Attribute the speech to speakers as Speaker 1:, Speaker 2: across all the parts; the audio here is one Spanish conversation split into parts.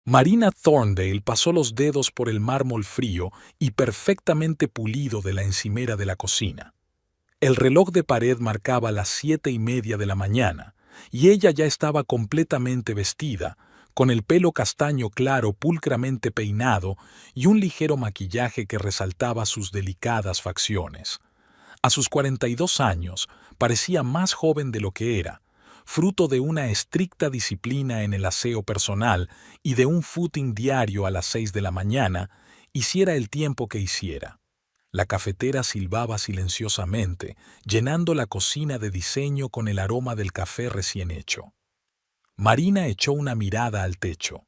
Speaker 1: Marina Thorndale pasó los dedos por el mármol frío y perfectamente pulido de la encimera de la cocina. El reloj de pared marcaba las 7:30 de la mañana, y ella ya estaba completamente vestida, con el pelo castaño claro pulcramente peinado y un ligero maquillaje que resaltaba sus delicadas facciones. A sus 42 años, parecía más joven de lo que era, fruto de una estricta disciplina en el aseo personal y de un footing diario a las 6 de la mañana, hiciera el tiempo que hiciera. La cafetera silbaba silenciosamente, llenando la cocina de diseño con el aroma del café recién hecho. Marina echó una mirada al techo.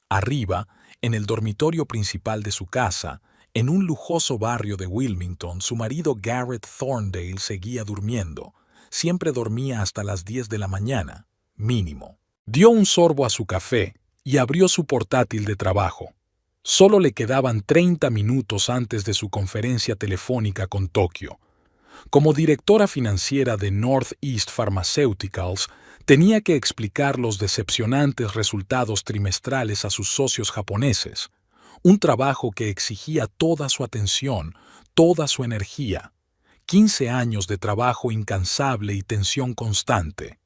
Speaker 1: Arriba, en el dormitorio principal de su casa, en un lujoso barrio de Wilmington, su marido Garrett Thorndale seguía durmiendo. Siempre dormía hasta las 10 de la mañana, mínimo. Dio un sorbo a su café y abrió su portátil de trabajo. Solo le quedaban 30 minutos antes de su conferencia telefónica con Tokio. Como directora financiera de Northeast Pharmaceuticals, tenía que explicar los decepcionantes resultados trimestrales a sus socios japoneses, un trabajo que exigía toda su atención, toda su energía. 15 años de trabajo incansable y tensión constante.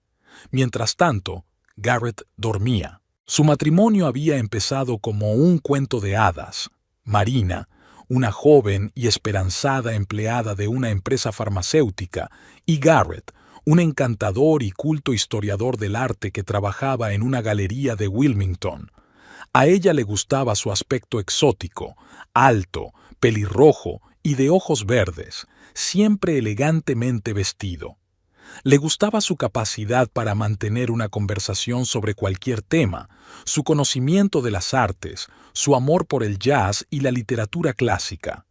Speaker 1: Mientras tanto, Garrett dormía. Su matrimonio había empezado como un cuento de hadas. Marina, una joven y esperanzada empleada de una empresa farmacéutica, y Garrett, un encantador y culto historiador del arte que trabajaba en una galería de Wilmington. A ella le gustaba su aspecto exótico, alto, pelirrojo y de ojos verdes, siempre elegantemente vestido. Le gustaba su capacidad para mantener una conversación sobre cualquier tema, su conocimiento de las artes, su amor por el jazz y la literatura clásica.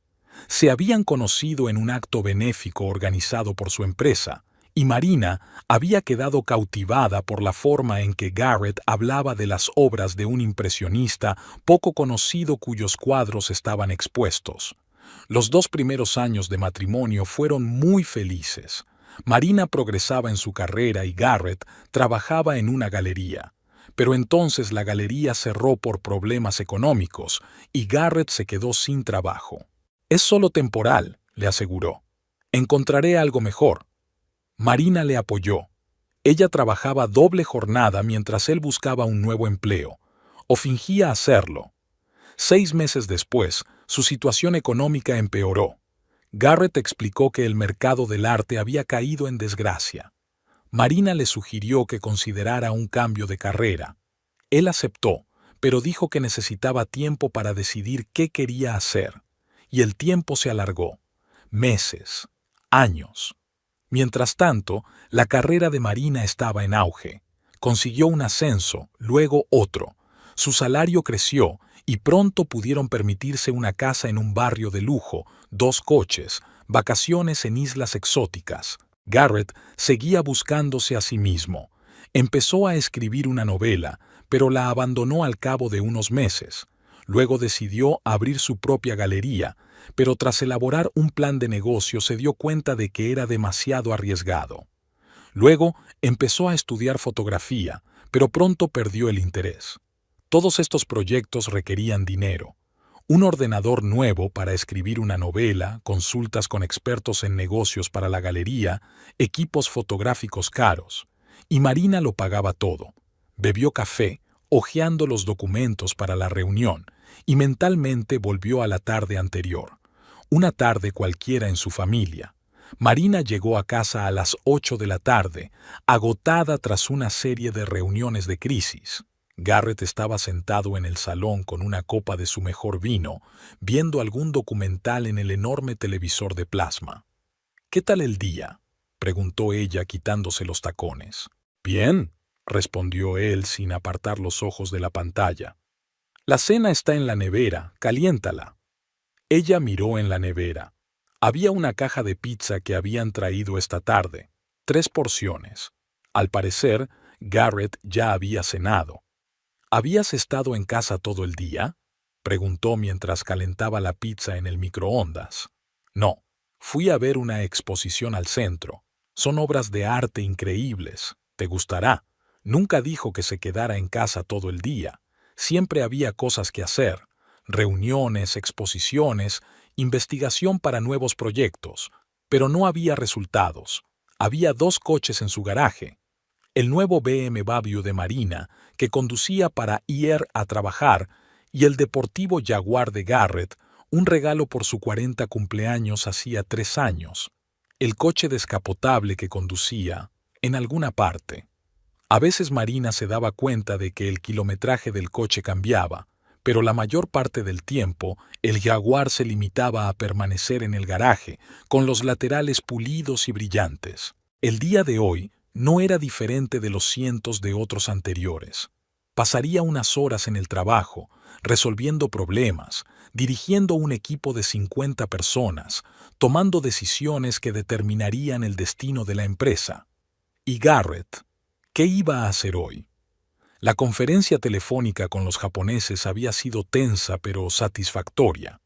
Speaker 1: Se habían conocido en un acto benéfico organizado por su empresa, y Marina había quedado cautivada por la forma en que Garrett hablaba de las obras de un impresionista poco conocido cuyos cuadros estaban expuestos. Los 2 primeros años de matrimonio fueron muy felices. Marina progresaba en su carrera y Garrett trabajaba en una galería. Pero entonces la galería cerró por problemas económicos y Garrett se quedó sin trabajo. «Es solo temporal», le aseguró. «Encontraré algo mejor». Marina le apoyó. Ella trabajaba doble jornada mientras él buscaba un nuevo empleo, o fingía hacerlo. 6 meses después, su situación económica empeoró. Garrett explicó que el mercado del arte había caído en desgracia. Marina le sugirió que considerara un cambio de carrera. Él aceptó, pero dijo que necesitaba tiempo para decidir qué quería hacer. Y el tiempo se alargó. Meses, años. Mientras tanto, la carrera de Marina estaba en auge. Consiguió un ascenso, luego otro. Su salario creció y pronto pudieron permitirse una casa en un barrio de lujo, 2 coches, vacaciones en islas exóticas. Garrett seguía buscándose a sí mismo. Empezó a escribir una novela, pero la abandonó al cabo de unos meses. Luego decidió abrir su propia galería, pero tras elaborar un plan de negocio se dio cuenta de que era demasiado arriesgado. Luego empezó a estudiar fotografía, pero pronto perdió el interés. Todos estos proyectos requerían dinero. Un ordenador nuevo para escribir una novela, consultas con expertos en negocios para la galería, equipos fotográficos caros. Y Marina lo pagaba todo. Bebió café, hojeando los documentos para la reunión, y mentalmente volvió a la tarde anterior. Una tarde cualquiera en su familia. Marina llegó a casa a las 8 de la tarde, agotada tras una serie de reuniones de crisis. Garrett estaba sentado en el salón con una copa de su mejor vino, viendo algún documental en el enorme televisor de plasma. «¿Qué tal el día?», preguntó ella quitándose los tacones. «Bien», respondió él sin apartar los ojos de la pantalla. «La cena está en la nevera, caliéntala». Ella miró en la nevera. Había una caja de pizza que habían traído esta tarde, 3 porciones. Al parecer, Garrett ya había cenado. «¿Habías estado en casa todo el día?», preguntó mientras calentaba la pizza en el microondas. «No, fui a ver una exposición al centro. Son obras de arte increíbles. Te gustará». Nunca dijo que se quedara en casa todo el día. Siempre había cosas que hacer: reuniones, exposiciones, investigación para nuevos proyectos, pero no había resultados. Había 2 coches en su garaje: el nuevo BMW de Marina, que conducía para ir a trabajar, y el deportivo Jaguar de Garrett, un regalo por su 40 cumpleaños hacía 3 años. El coche descapotable que conducía en alguna parte. A veces Marina se daba cuenta de que el kilometraje del coche cambiaba, pero la mayor parte del tiempo el Jaguar se limitaba a permanecer en el garaje, con los laterales pulidos y brillantes. El día de hoy no era diferente de los cientos de otros anteriores. Pasaría unas horas en el trabajo, resolviendo problemas, dirigiendo un equipo de 50 personas, tomando decisiones que determinarían el destino de la empresa. Y Garrett, ¿qué iba a hacer hoy? La conferencia telefónica con los japoneses había sido tensa pero satisfactoria.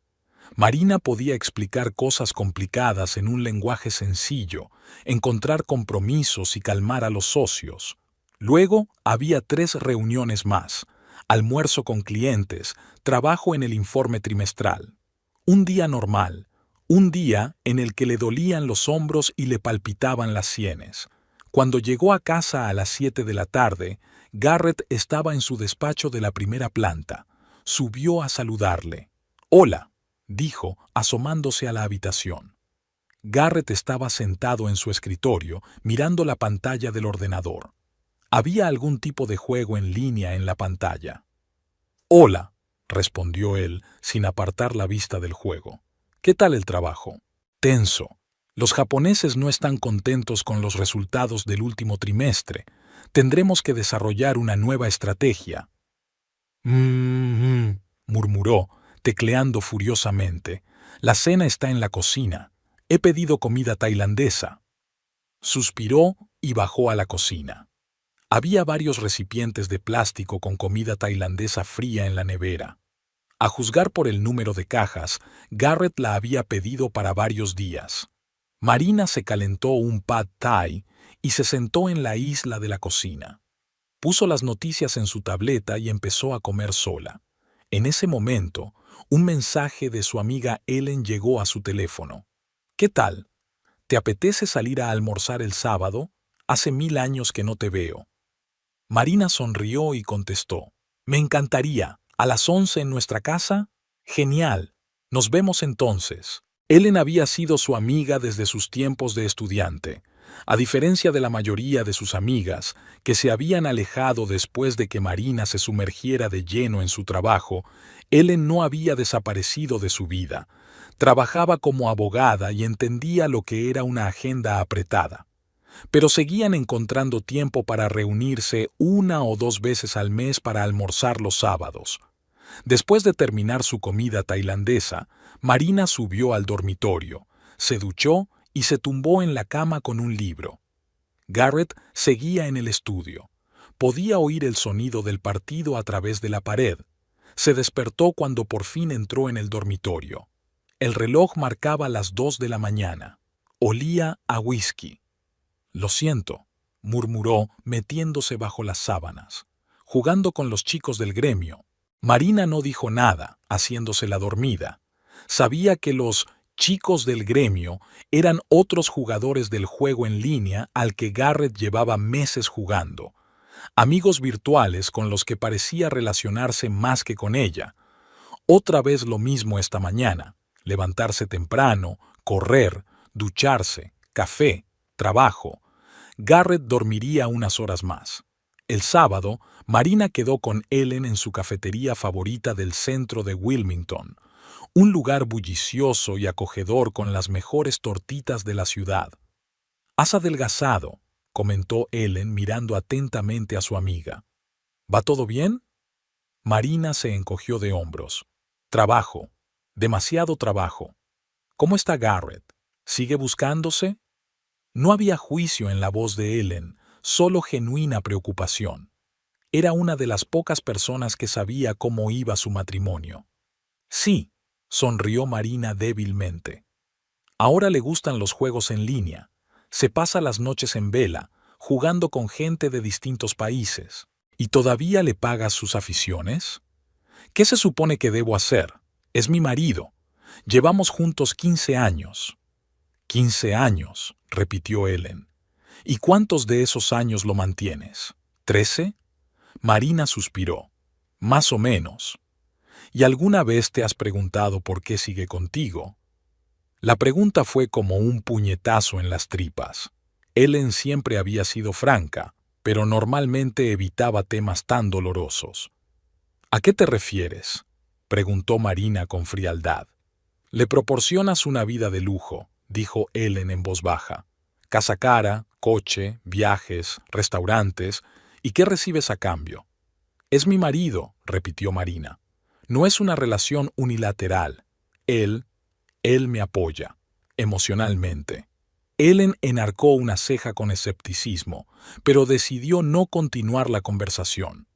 Speaker 1: Marina podía explicar cosas complicadas en un lenguaje sencillo, encontrar compromisos y calmar a los socios. Luego había 3 reuniones más: almuerzo con clientes, trabajo en el informe trimestral. Un día normal, un día en el que le dolían los hombros y le palpitaban las sienes. Cuando llegó a casa a las 7 de la tarde, Garrett estaba en su despacho de la primera planta. Subió a saludarle. «Hola», dijo, asomándose a la habitación. Garrett estaba sentado en su escritorio, mirando la pantalla del ordenador. Había algún tipo de juego en línea en la pantalla. «Hola», respondió él, sin apartar la vista del juego. «¿Qué tal el trabajo?» «Tenso. Los japoneses no están contentos con los resultados del último trimestre. Tendremos que desarrollar una nueva estrategia». Murmuró, tecleando furiosamente. «La cena está en la cocina. He pedido comida tailandesa». Suspiró y bajó a la cocina. Había varios recipientes de plástico con comida tailandesa fría en la nevera. A juzgar por el número de cajas, Garrett la había pedido para varios días. Marina se calentó un pad thai y se sentó en la isla de la cocina. Puso las noticias en su tableta y empezó a comer sola. En ese momento, un mensaje de su amiga Ellen llegó a su teléfono. «¿Qué tal? ¿Te apetece salir a almorzar el sábado? Hace 1000 años que no te veo». Marina sonrió y contestó: «Me encantaría. ¿A las 11 en nuestra casa? Genial. Nos vemos entonces». Ellen había sido su amiga desde sus tiempos de estudiante. A diferencia de la mayoría de sus amigas, que se habían alejado después de que Marina se sumergiera de lleno en su trabajo, Ellen no había desaparecido de su vida. Trabajaba como abogada y entendía lo que era una agenda apretada. Pero seguían encontrando tiempo para reunirse 1 o 2 veces al mes para almorzar los sábados. Después de terminar su comida tailandesa, Marina subió al dormitorio, se duchó y se tumbó en la cama con un libro. Garrett seguía en el estudio. Podía oír el sonido del partido a través de la pared. Se despertó cuando por fin entró en el dormitorio. El reloj marcaba las 2 de la mañana. Olía a whisky. «Lo siento», murmuró, metiéndose bajo las sábanas. «Jugando con los chicos del gremio». Marina no dijo nada, haciéndose la dormida. Sabía que los chicos del gremio eran otros jugadores del juego en línea al que Garrett llevaba meses jugando. Amigos virtuales con los que parecía relacionarse más que con ella. Otra vez lo mismo esta mañana: levantarse temprano, correr, ducharse, café, trabajo. Garrett dormiría unas horas más. El sábado, Marina quedó con Ellen en su cafetería favorita del centro de Wilmington, un lugar bullicioso y acogedor con las mejores tortitas de la ciudad. «Has adelgazado», comentó Ellen mirando atentamente a su amiga. «¿Va todo bien?» Marina se encogió de hombros. «Trabajo. Demasiado trabajo». «¿Cómo está Garrett? ¿Sigue buscándose?» No había juicio en la voz de Ellen, solo genuina preocupación. Era una de las pocas personas que sabía cómo iba su matrimonio. «Sí», sonrió Marina débilmente. «Ahora le gustan los juegos en línea. Se pasa las noches en vela, jugando con gente de distintos países. ¿Y todavía le pagas sus aficiones?» ¿Qué se supone que debo hacer? Es mi marido. Llevamos juntos 15 años. 15 años, repitió Ellen. ¿Y cuántos de esos años lo mantienes? ¿13? Marina suspiró. Más o menos. ¿Y alguna vez te has preguntado por qué sigue contigo? La pregunta fue como un puñetazo en las tripas. Ellen siempre había sido franca, pero normalmente evitaba temas tan dolorosos. ¿A qué te refieres?, preguntó Marina con frialdad. Le proporcionas una vida de lujo, dijo Ellen en voz baja. Casa cara, coche, viajes, restaurantes. ¿Y qué recibes a cambio? Es mi marido, repitió Marina. No es una relación unilateral. Él me apoya, emocionalmente. Ellen enarcó una ceja con escepticismo, pero decidió no continuar la conversación.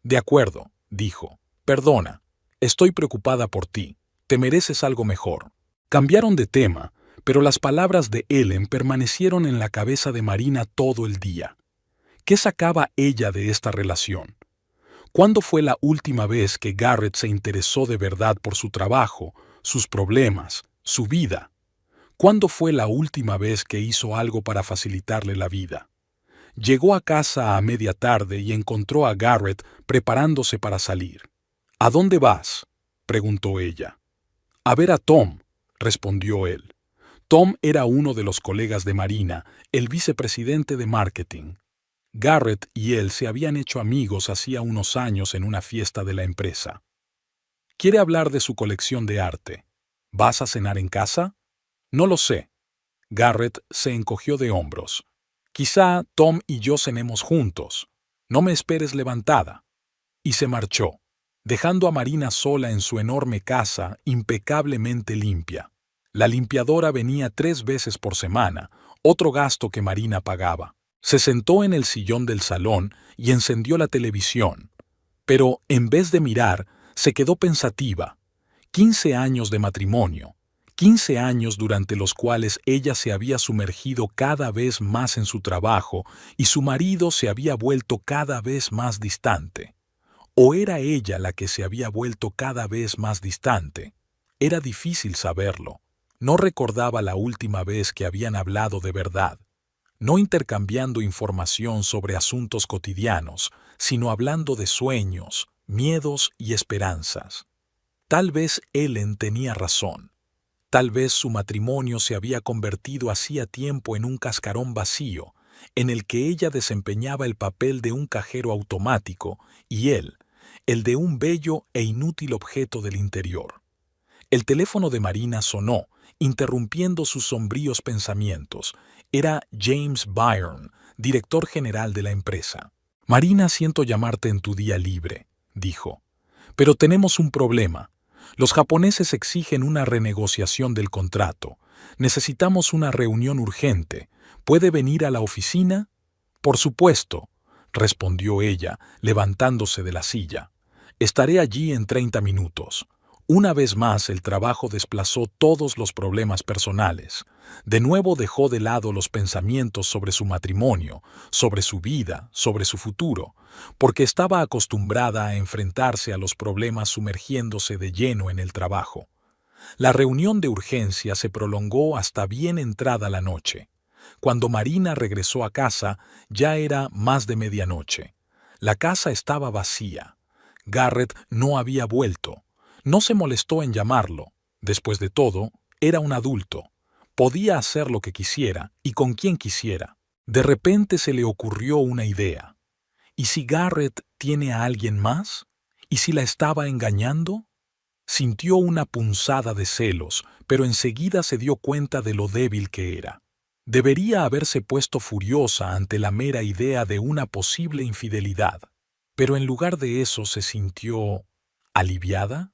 Speaker 1: De acuerdo, dijo. Perdona, estoy preocupada por ti. Te mereces algo mejor. Cambiaron de tema, pero las palabras de Ellen permanecieron en la cabeza de Marina todo el día. ¿Qué sacaba ella de esta relación? ¿Cuándo fue la última vez que Garrett se interesó de verdad por su trabajo, sus problemas, su vida? ¿Cuándo fue la última vez que hizo algo para facilitarle la vida? Llegó a casa a media tarde y encontró a Garrett preparándose para salir. ¿A dónde vas?, preguntó ella. A ver a Tom, respondió él. Tom era uno de los colegas de Marina, el vicepresidente de marketing. Garrett y él se habían hecho amigos hacía unos años en una fiesta de la empresa. Quiere hablar de su colección de arte. ¿Vas a cenar en casa? No lo sé. Garrett se encogió de hombros. Quizá Tom y yo cenemos juntos. No me esperes levantada. Y se marchó, dejando a Marina sola en su enorme casa, impecablemente limpia. La limpiadora venía 3 veces por semana, otro gasto que Marina pagaba. Se sentó en el sillón del salón y encendió la televisión. Pero, en vez de mirar, se quedó pensativa. 15 años de matrimonio. 15 años durante los cuales ella se había sumergido cada vez más en su trabajo y su marido se había vuelto cada vez más distante. ¿O era ella la que se había vuelto cada vez más distante? Era difícil saberlo. No recordaba la última vez que habían hablado de verdad, no intercambiando información sobre asuntos cotidianos, sino hablando de sueños, miedos y esperanzas. Tal vez Ellen tenía razón. Tal vez su matrimonio se había convertido hacía tiempo en un cascarón vacío, en el que ella desempeñaba el papel de un cajero automático y él, el de un bello e inútil objeto del interior. El teléfono de Marina sonó, interrumpiendo sus sombríos pensamientos. Era James Byrne, director general de la empresa. Marina, siento llamarte en tu día libre, dijo. Pero tenemos un problema. Los japoneses exigen una renegociación del contrato. Necesitamos una reunión urgente. ¿Puede venir a la oficina? Por supuesto, respondió ella, levantándose de la silla. Estaré allí en 30 minutos. Una vez más el trabajo desplazó todos los problemas personales. De nuevo dejó de lado los pensamientos sobre su matrimonio, sobre su vida, sobre su futuro, porque estaba acostumbrada a enfrentarse a los problemas sumergiéndose de lleno en el trabajo. La reunión de urgencia se prolongó hasta bien entrada la noche. Cuando Marina regresó a casa, ya era más de medianoche. La casa estaba vacía. Garrett no había vuelto. No se molestó en llamarlo. Después de todo, era un adulto. Podía hacer lo que quisiera y con quien quisiera. De repente se le ocurrió una idea. ¿Y si Garrett tiene a alguien más? ¿Y si la estaba engañando? Sintió una punzada de celos, pero enseguida se dio cuenta de lo débil que era. Debería haberse puesto furiosa ante la mera idea de una posible infidelidad, pero en lugar de eso se sintió aliviada.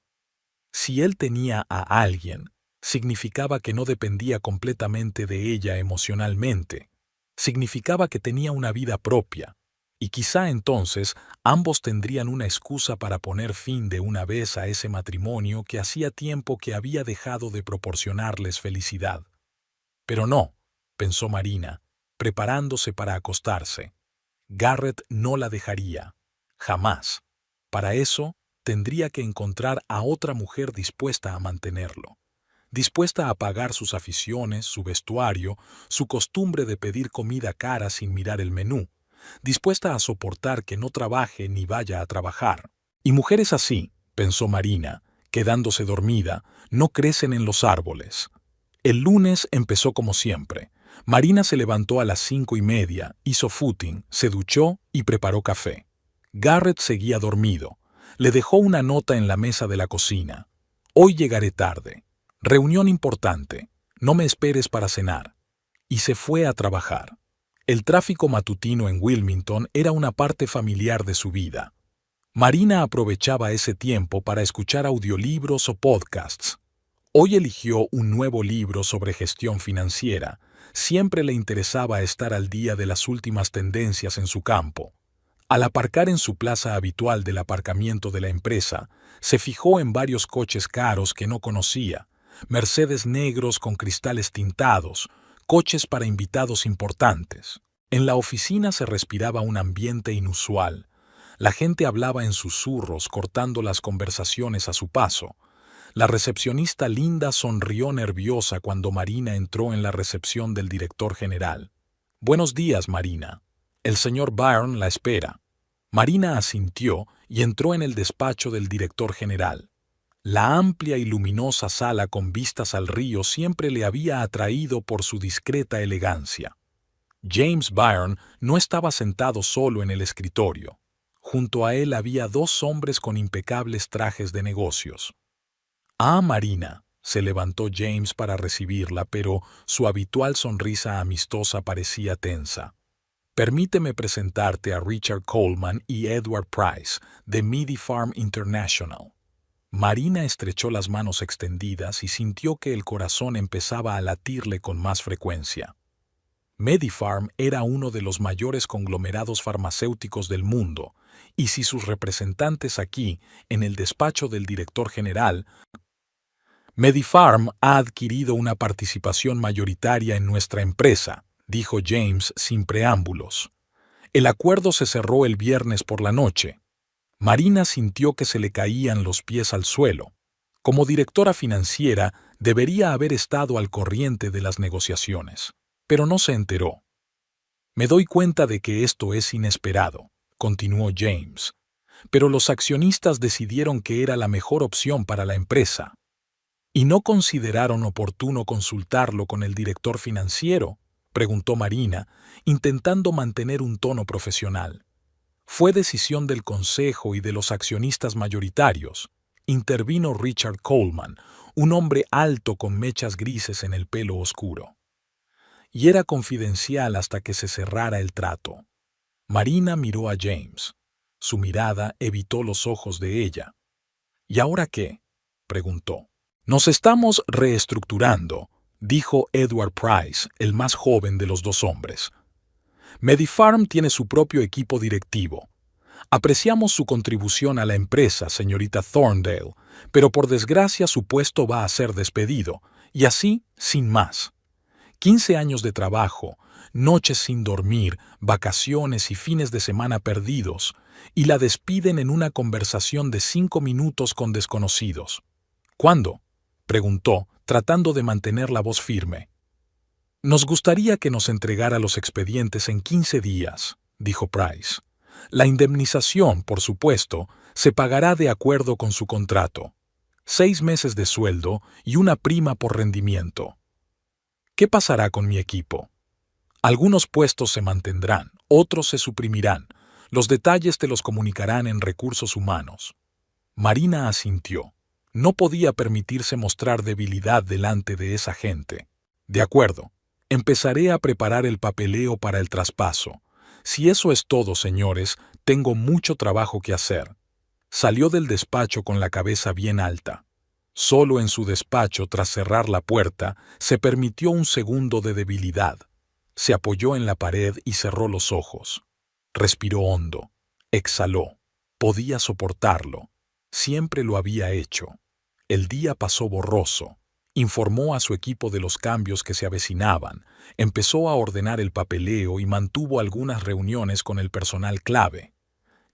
Speaker 1: Si él tenía a alguien, significaba que no dependía completamente de ella emocionalmente. Significaba que tenía una vida propia, y quizá entonces ambos tendrían una excusa para poner fin de una vez a ese matrimonio que hacía tiempo que había dejado de proporcionarles felicidad. Pero no, pensó Marina, preparándose para acostarse. Garrett no la dejaría. Jamás. Para eso tendría que encontrar a otra mujer dispuesta a mantenerlo, dispuesta a pagar sus aficiones, su vestuario, su costumbre de pedir comida cara sin mirar el menú, dispuesta a soportar que no trabaje ni vaya a trabajar. Y mujeres así, pensó Marina, quedándose dormida, no crecen en los árboles. El lunes empezó como siempre. Marina se levantó a las 5:30, hizo footing, se duchó y preparó café. Garrett seguía dormido. Le dejó una nota en la mesa de la cocina. Hoy llegaré tarde. Reunión importante. No me esperes para cenar. Y se fue a trabajar. El tráfico matutino en Wilmington era una parte familiar de su vida. Marina aprovechaba ese tiempo para escuchar audiolibros o podcasts. Hoy eligió un nuevo libro sobre gestión financiera. Siempre le interesaba estar al día de las últimas tendencias en su campo. Al aparcar en su plaza habitual del aparcamiento de la empresa, se fijó en varios coches caros que no conocía, Mercedes negros con cristales tintados, coches para invitados importantes. En la oficina se respiraba un ambiente inusual. La gente hablaba en susurros, cortando las conversaciones a su paso. La recepcionista Linda sonrió nerviosa cuando Marina entró en la recepción del director general. «Buenos días, Marina. El señor Byrne la espera». Marina asintió y entró en el despacho del director general. La amplia y luminosa sala con vistas al río siempre le había atraído por su discreta elegancia. James Byrne no estaba sentado solo en el escritorio. Junto a él había dos hombres con impecables trajes de negocios. «Ah, Marina», se levantó James para recibirla, pero su habitual sonrisa amistosa parecía tensa. «Permíteme presentarte a Richard Coleman y Edward Price, de Medi-Pharm International». Marina estrechó las manos extendidas y sintió que el corazón empezaba a latirle con más frecuencia. Medi-Pharm era uno de los mayores conglomerados farmacéuticos del mundo, y si sus representantes aquí, en el despacho del director general, Medi-Pharm ha adquirido una participación mayoritaria en nuestra empresa, dijo James sin preámbulos. El acuerdo se cerró el viernes por la noche. Marina sintió que se le caían los pies al suelo. Como directora financiera, debería haber estado al corriente de las negociaciones, pero no se enteró. «Me doy cuenta de que esto es inesperado», continuó James, «pero los accionistas decidieron que era la mejor opción para la empresa». «¿Y no consideraron oportuno consultarlo con el director financiero?», preguntó Marina, intentando mantener un tono profesional. «Fue decisión del consejo y de los accionistas mayoritarios», intervino Richard Coleman, un hombre alto con mechas grises en el pelo oscuro. «Y era confidencial hasta que se cerrara el trato». Marina miró a James. Su mirada evitó los ojos de ella. «¿Y ahora qué?», preguntó. «Nos estamos reestructurando», dijo Edward Price, el más joven de los dos hombres. «Medi-Pharm tiene su propio equipo directivo. Apreciamos su contribución a la empresa, señorita Thorndale, pero por desgracia su puesto va a ser despedido, y así, sin más. 15 años de trabajo, noches sin dormir, vacaciones y fines de semana perdidos, y la despiden en una conversación de 5 minutos con desconocidos». «¿Cuándo?», preguntó, tratando de mantener la voz firme. «Nos gustaría que nos entregara los expedientes en 15 días», dijo Price. «La indemnización, por supuesto, se pagará de acuerdo con su contrato. 6 meses de sueldo y una prima por rendimiento». «¿Qué pasará con mi equipo?». «Algunos puestos se mantendrán, otros se suprimirán. Los detalles te los comunicarán en recursos humanos». Marina asintió. No podía permitirse mostrar debilidad delante de esa gente. «De acuerdo. Empezaré a preparar el papeleo para el traspaso. Si eso es todo, señores, tengo mucho trabajo que hacer». Salió del despacho con la cabeza bien alta. Solo en su despacho, tras cerrar la puerta, se permitió un segundo de debilidad. Se apoyó en la pared y cerró los ojos. Respiró hondo. Exhaló. Podía soportarlo. Siempre lo había hecho. El día pasó borroso. Informó a su equipo de los cambios que se avecinaban, empezó a ordenar el papeleo y mantuvo algunas reuniones con el personal clave.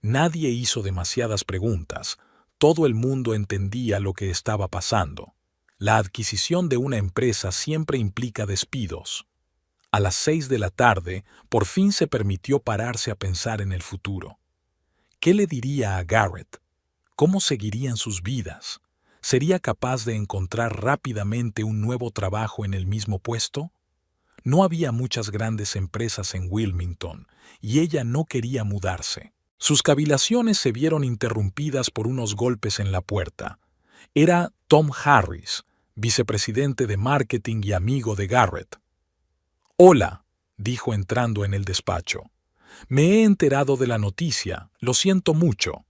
Speaker 1: Nadie hizo demasiadas preguntas. Todo el mundo entendía lo que estaba pasando. La adquisición de una empresa siempre implica despidos. A las 6 de la tarde, por fin se permitió pararse a pensar en el futuro. ¿Qué le diría a Garrett? ¿Cómo seguirían sus vidas? ¿Sería capaz de encontrar rápidamente un nuevo trabajo en el mismo puesto? No había muchas grandes empresas en Wilmington, y ella no quería mudarse. Sus cavilaciones se vieron interrumpidas por unos golpes en la puerta. Era Tom Harris, vicepresidente de marketing y amigo de Garrett. «Hola», dijo entrando en el despacho. «Me he enterado de la noticia, lo siento mucho».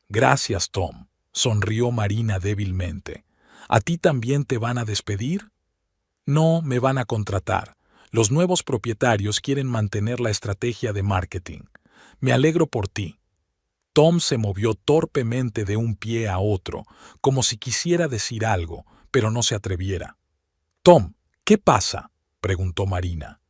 Speaker 1: «Gracias, Tom», sonrió Marina débilmente. «¿A ti también te van a despedir?» «No, me van a contratar. Los nuevos propietarios quieren mantener la estrategia de marketing. Me alegro por ti». Tom se movió torpemente de un pie a otro, como si quisiera decir algo, pero no se atreviera. «Tom, ¿qué pasa?», preguntó Marina.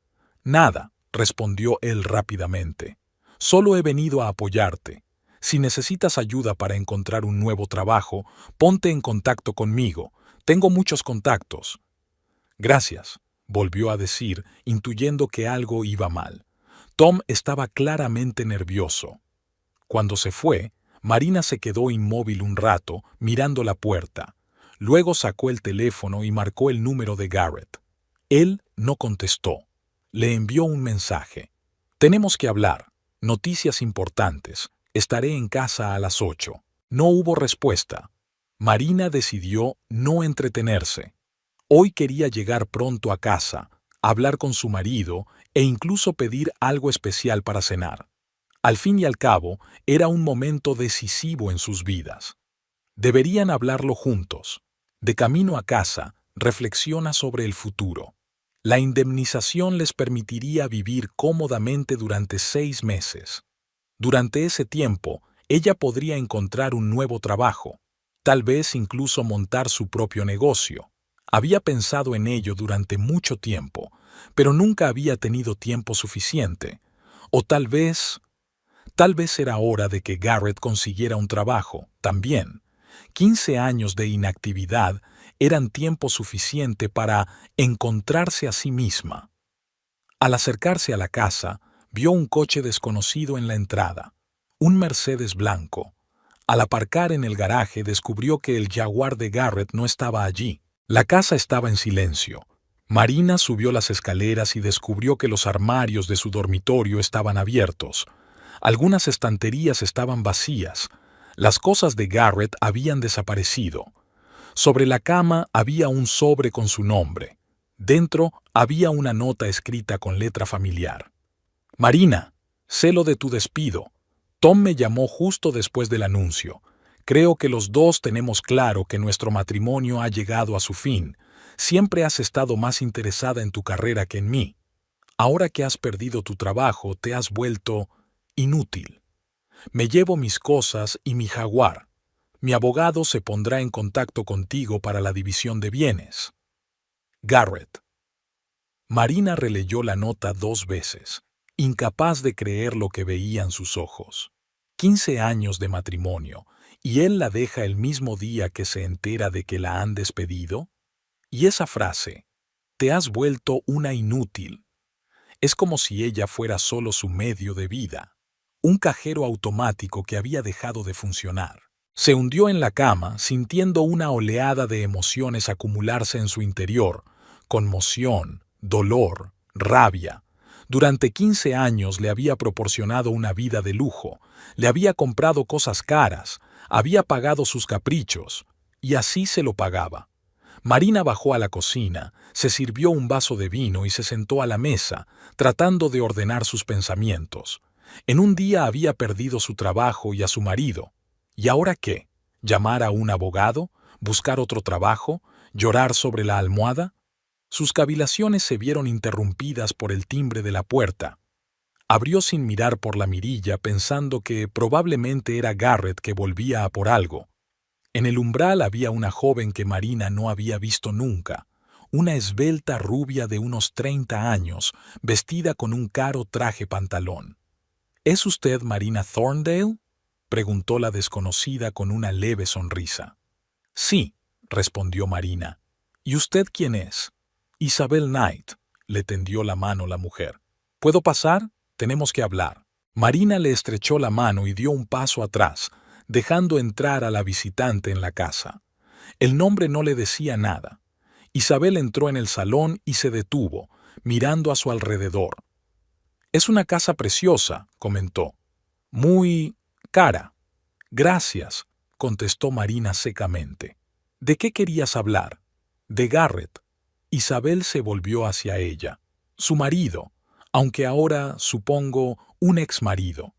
Speaker 1: «Nada», respondió él rápidamente. «Solo he venido a apoyarte. Si necesitas ayuda para encontrar un nuevo trabajo, ponte en contacto conmigo. Tengo muchos contactos». «Gracias», volvió a decir, intuyendo que algo iba mal. Tom estaba claramente nervioso. Cuando se fue, Marina se quedó inmóvil un rato, mirando la puerta. Luego sacó el teléfono y marcó el número de Garrett. Él no contestó. Le envió un mensaje. «Tenemos que hablar. Noticias importantes. Estaré en casa a las 8». No hubo respuesta. Marina decidió no entretenerse. Hoy quería llegar pronto a casa, hablar con su marido e incluso pedir algo especial para cenar. Al fin y al cabo, era un momento decisivo en sus vidas. Deberían hablarlo juntos. De camino a casa, reflexiona sobre el futuro. La indemnización les permitiría vivir cómodamente durante 6 meses. Durante ese tiempo, ella podría encontrar un nuevo trabajo, tal vez incluso montar su propio negocio. Había pensado en ello durante mucho tiempo, pero nunca había tenido tiempo suficiente. O tal vez era hora de que Garrett consiguiera un trabajo, también. 15 años de inactividad eran tiempo suficiente para encontrarse a sí misma. Al acercarse a la casa, vio un coche desconocido en la entrada, un Mercedes blanco. Al aparcar en el garaje descubrió que el Jaguar de Garrett no estaba allí. La casa estaba en silencio. Marina subió las escaleras y descubrió que los armarios de su dormitorio estaban abiertos. Algunas estanterías estaban vacías. Las cosas de Garrett habían desaparecido. Sobre la cama había un sobre con su nombre. Dentro había una nota escrita con letra familiar. «Marina, sé lo de tu despido. Tom me llamó justo después del anuncio. Creo que los dos tenemos claro que nuestro matrimonio ha llegado a su fin. Siempre has estado más interesada en tu carrera que en mí. Ahora que has perdido tu trabajo, te has vuelto inútil. Me llevo mis cosas y mi Jaguar. Mi abogado se pondrá en contacto contigo para la división de bienes. Garrett». Marina releyó la nota 2 veces, incapaz de creer lo que veían sus ojos. 15 años de matrimonio, ¿y él la deja el mismo día que se entera de que la han despedido? Y esa frase, «te has vuelto una inútil», es como si ella fuera solo su medio de vida, un cajero automático que había dejado de funcionar. Se hundió en la cama, sintiendo una oleada de emociones acumularse en su interior: conmoción, dolor, rabia. Durante 15 años le había proporcionado una vida de lujo, le había comprado cosas caras, había pagado sus caprichos, y así se lo pagaba. Marina bajó a la cocina, se sirvió un vaso de vino y se sentó a la mesa, tratando de ordenar sus pensamientos. En un día había perdido su trabajo y a su marido. ¿Y ahora qué? ¿Llamar a un abogado? ¿Buscar otro trabajo? ¿Llorar sobre la almohada? Sus cavilaciones se vieron interrumpidas por el timbre de la puerta. Abrió sin mirar por la mirilla, pensando que probablemente era Garrett que volvía a por algo. En el umbral había una joven que Marina no había visto nunca, una esbelta rubia de unos 30 años, vestida con un caro traje pantalón. «¿Es usted Marina Thorndale?». preguntó la desconocida con una leve sonrisa. Sí, respondió Marina. ¿Y usted quién es? Isabel Knight, le tendió la mano la mujer. ¿Puedo pasar? Tenemos que hablar. Marina le estrechó la mano y dio un paso atrás, dejando entrar a la visitante en la casa. El nombre no le decía nada. Isabel entró en el salón y se detuvo, mirando a su alrededor. Es una casa preciosa, comentó. Muy cara. Gracias, contestó Marina secamente. ¿De qué querías hablar? De Garrett. Isabel se volvió hacia ella. Su marido, aunque ahora, supongo, un exmarido.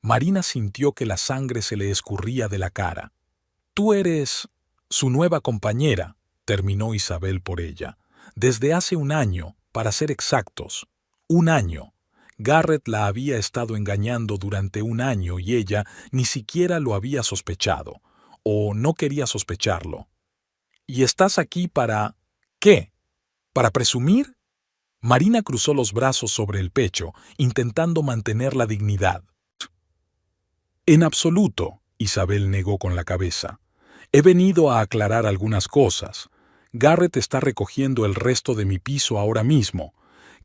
Speaker 1: Marina sintió que la sangre se le escurría de la cara. Tú eres su nueva compañera, terminó Isabel por ella. Desde hace un año, para ser exactos. Un año. Garrett la había estado engañando durante un año y ella ni siquiera lo había sospechado, o no quería sospecharlo. ¿Y estás aquí para... qué? ¿Para presumir? Marina cruzó los brazos sobre el pecho, intentando mantener la dignidad. En absoluto, Isabel negó con la cabeza. He venido a aclarar algunas cosas. Garrett está recogiendo el resto de mi piso ahora mismo.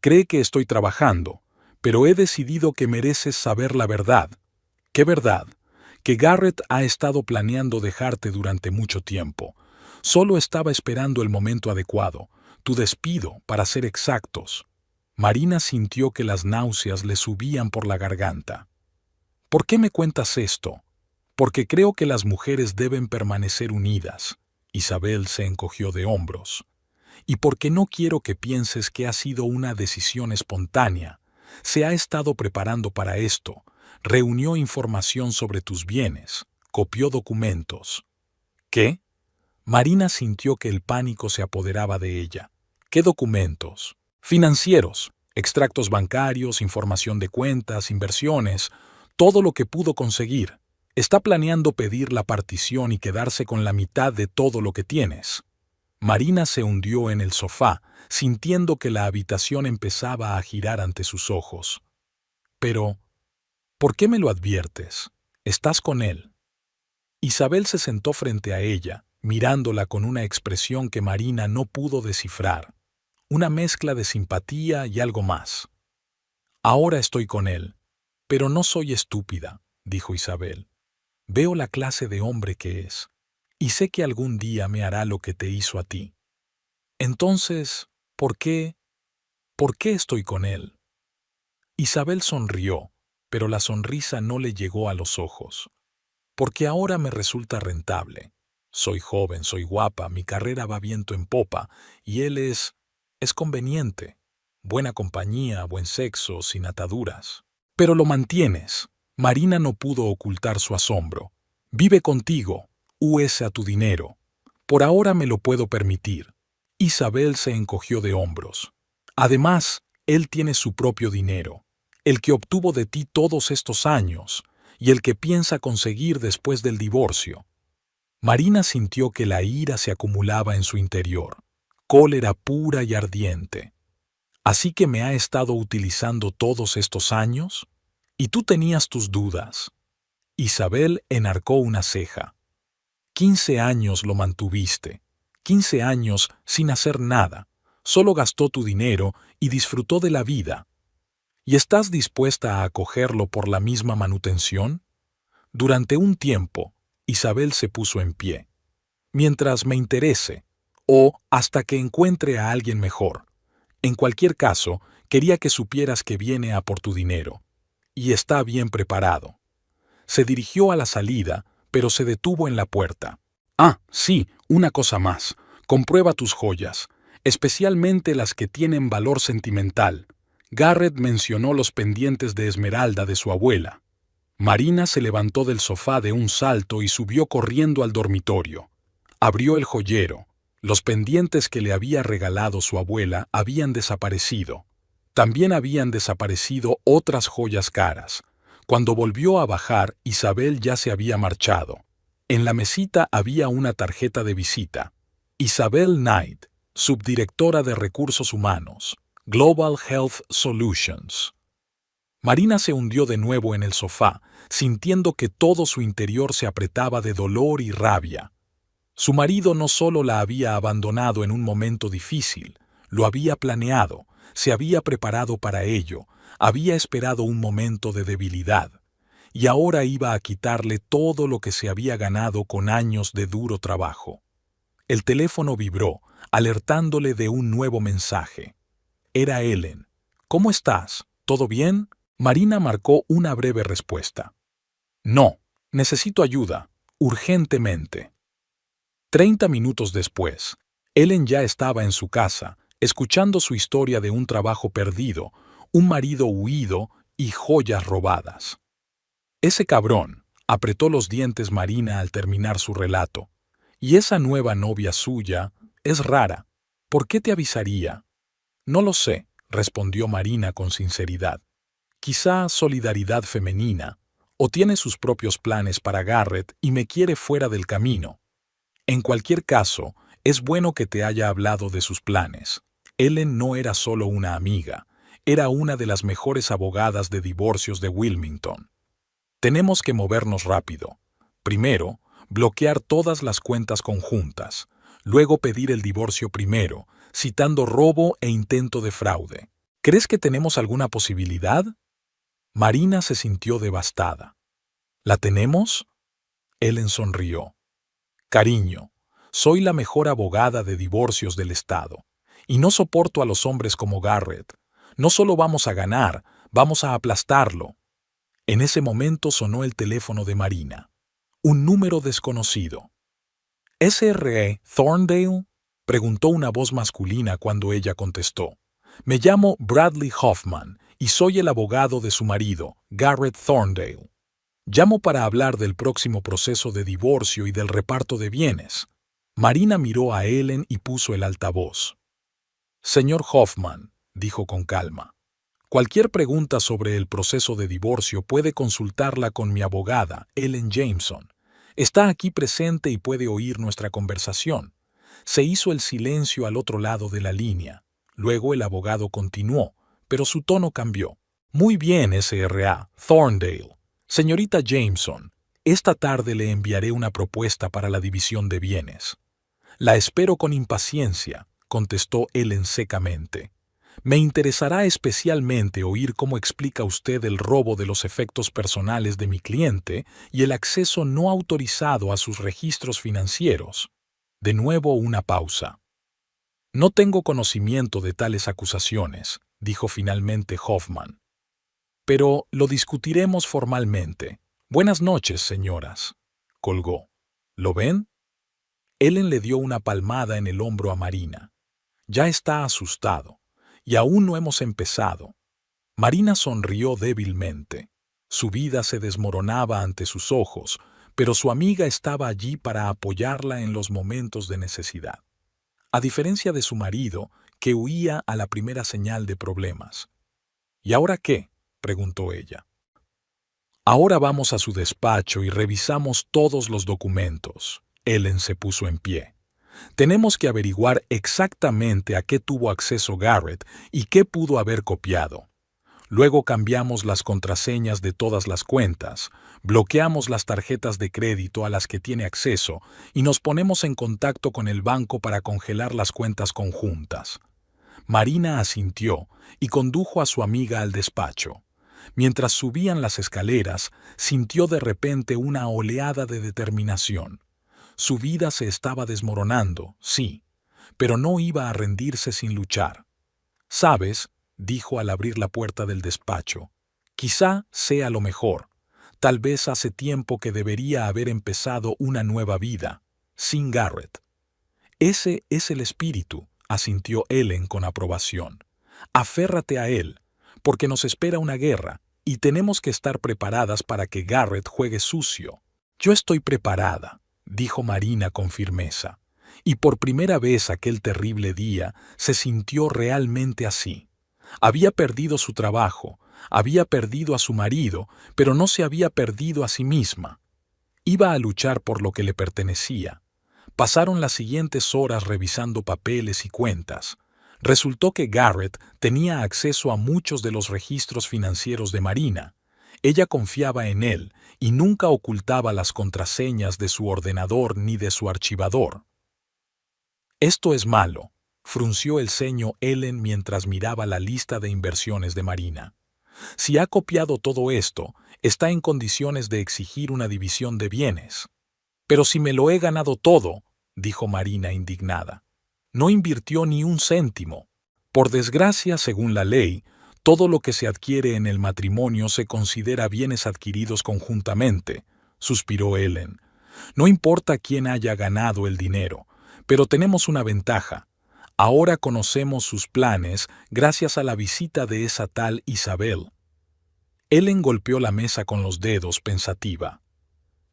Speaker 1: Cree que estoy trabajando, pero he decidido que mereces saber la verdad. ¿Qué verdad? Que Garrett ha estado planeando dejarte durante mucho tiempo. Solo estaba esperando el momento adecuado, tu despido, para ser exactos. Marina sintió que las náuseas le subían por la garganta. ¿Por qué me cuentas esto? Porque creo que las mujeres deben permanecer unidas. Isabel se encogió de hombros. Y porque no quiero que pienses que ha sido una decisión espontánea. Se ha estado preparando para esto. Reunió información sobre tus bienes. Copió documentos. ¿Qué? Marina sintió que el pánico se apoderaba de ella. ¿Qué documentos? Financieros, extractos bancarios, información de cuentas, inversiones, todo lo que pudo conseguir. Está planeando pedir la partición y quedarse con la mitad de todo lo que tienes. Marina se hundió en el sofá, sintiendo que la habitación empezaba a girar ante sus ojos. Pero, ¿por qué me lo adviertes? Estás con él. Isabel se sentó frente a ella, mirándola con una expresión que Marina no pudo descifrar. Una mezcla de simpatía y algo más. Ahora estoy con él. Pero no soy estúpida, dijo Isabel. Veo la clase de hombre que es, y sé que algún día me hará lo que te hizo a ti. Entonces, ¿por qué estoy con él? Isabel sonrió, pero la sonrisa no le llegó a los ojos. Porque ahora me resulta rentable. Soy joven, soy guapa, mi carrera va viento en popa, y él es conveniente. Buena compañía, buen sexo, sin ataduras. Pero lo mantienes. Marina no pudo ocultar su asombro. Vive contigo, huese a tu dinero. Por ahora me lo puedo permitir. Isabel se encogió de hombros. Además, él tiene su propio dinero, el que obtuvo de ti todos estos años, y el que piensa conseguir después del divorcio. Marina sintió que la ira se acumulaba en su interior, cólera pura y ardiente. ¿Así que me ha estado utilizando todos estos años? Y tú tenías tus dudas. Isabel enarcó una ceja. 15 años lo mantuviste, 15 años sin hacer nada, solo gastó tu dinero y disfrutó de la vida. ¿Y estás dispuesta a acogerlo por la misma manutención? Durante un tiempo, Isabel se puso en pie. Mientras me interese, o hasta que encuentre a alguien mejor. En cualquier caso, quería que supieras que viene a por tu dinero. Y está bien preparado. Se dirigió a la salida, pero se detuvo en la puerta. Ah, sí, una cosa más. Comprueba tus joyas, especialmente las que tienen valor sentimental. Garrett mencionó los pendientes de esmeralda de su abuela. Marina se levantó del sofá de un salto y subió corriendo al dormitorio. Abrió el joyero. Los pendientes que le había regalado su abuela habían desaparecido. También habían desaparecido otras joyas caras. Cuando volvió a bajar, Isabel ya se había marchado. En la mesita había una tarjeta de visita. Isabel Knight, subdirectora de Recursos Humanos, Global Health Solutions. Marina se hundió de nuevo en el sofá, sintiendo que todo su interior se apretaba de dolor y rabia. Su marido no solo la había abandonado en un momento difícil, lo había planeado, se había preparado para ello, había esperado un momento de debilidad, y ahora iba a quitarle todo lo que se había ganado con años de duro trabajo. El teléfono vibró, alertándole de un nuevo mensaje. Era Ellen. «¿Cómo estás? ¿Todo bien?» Marina marcó una breve respuesta. «No, necesito ayuda, urgentemente». 30 minutos después, Ellen ya estaba en su casa, escuchando su historia de un trabajo perdido, un marido huido y joyas robadas. «Ese cabrón», apretó los dientes Marina al terminar su relato. «Y esa nueva novia suya es rara. ¿Por qué te avisaría?» «No lo sé», respondió Marina con sinceridad. «Quizá solidaridad femenina, o tiene sus propios planes para Garrett y me quiere fuera del camino. En cualquier caso, es bueno que te haya hablado de sus planes. Ellen no era solo una amiga, era una de las mejores abogadas de divorcios de Wilmington. Tenemos que movernos rápido. Primero, bloquear todas las cuentas conjuntas. Luego pedir el divorcio primero, citando robo e intento de fraude. ¿Crees que tenemos alguna posibilidad?» Marina se sintió devastada. «¿La tenemos?» Ellen sonrió. «Cariño, soy la mejor abogada de divorcios del estado, y no soporto a los hombres como Garrett. No solo vamos a ganar, vamos a aplastarlo». En ese momento sonó el teléfono de Marina. Un número desconocido. «¿SRE Thorndale?», preguntó una voz masculina cuando ella contestó. «Me llamo Bradley Hoffman y soy el abogado de su marido, Garrett Thorndale. Llamo para hablar del próximo proceso de divorcio y del reparto de bienes». Marina miró a Ellen y puso el altavoz. «Señor Hoffman», dijo con calma, «cualquier pregunta sobre el proceso de divorcio puede consultarla con mi abogada, Ellen Jameson. Está aquí presente y puede oír nuestra conversación». Se hizo el silencio al otro lado de la línea. Luego el abogado continuó, pero su tono cambió. «Muy bien, SRA, Thorndale. Señorita Jameson, esta tarde le enviaré una propuesta para la división de bienes». «La espero con impaciencia», contestó Ellen secamente. «Me interesará especialmente oír cómo explica usted el robo de los efectos personales de mi cliente y el acceso no autorizado a sus registros financieros». De nuevo una pausa. «No tengo conocimiento de tales acusaciones», dijo finalmente Hoffman. «Pero lo discutiremos formalmente. Buenas noches, señoras». Colgó. «¿Lo ven?» Ellen le dio una palmada en el hombro a Marina. «Ya está asustado. Y aún no hemos empezado». Marina sonrió débilmente. Su vida se desmoronaba ante sus ojos, pero su amiga estaba allí para apoyarla en los momentos de necesidad. A diferencia de su marido, que huía a la primera señal de problemas. «¿Y ahora qué?», preguntó ella. «Ahora vamos a su despacho y revisamos todos los documentos». Ellen se puso en pie. «Tenemos que averiguar exactamente a qué tuvo acceso Garrett y qué pudo haber copiado. Luego cambiamos las contraseñas de todas las cuentas, bloqueamos las tarjetas de crédito a las que tiene acceso y nos ponemos en contacto con el banco para congelar las cuentas conjuntas». Marina asintió y condujo a su amiga al despacho. Mientras subían las escaleras, sintió de repente una oleada de determinación. Su vida se estaba desmoronando, sí, pero no iba a rendirse sin luchar. «¿Sabes?», dijo al abrir la puerta del despacho, «quizá sea lo mejor. Tal vez hace tiempo que debería haber empezado una nueva vida, sin Garrett». «Ese es el espíritu», asintió Ellen con aprobación. «Aférrate a él, porque nos espera una guerra, y tenemos que estar preparadas para que Garrett juegue sucio». «Yo estoy preparada», dijo Marina con firmeza, y por primera vez aquel terrible día se sintió realmente así. Había perdido su trabajo, había perdido a su marido, pero no se había perdido a sí misma. Iba a luchar por lo que le pertenecía. Pasaron las siguientes horas revisando papeles y cuentas. Resultó que Garrett tenía acceso a muchos de los registros financieros de Marina. Ella confiaba en él y nunca ocultaba las contraseñas de su ordenador ni de su archivador. Esto es malo, frunció el ceño Ellen mientras miraba la lista de inversiones de Marina. Si ha copiado todo esto, está en condiciones de exigir una división de bienes. Pero si me lo he ganado todo, dijo Marina indignada. No invirtió ni un céntimo. Por desgracia, según la ley, todo lo que se adquiere en el matrimonio se considera bienes adquiridos conjuntamente, suspiró Ellen. No importa quién haya ganado el dinero, pero tenemos una ventaja. Ahora conocemos sus planes gracias a la visita de esa tal Isabel. Ellen golpeó la mesa con los dedos, pensativa.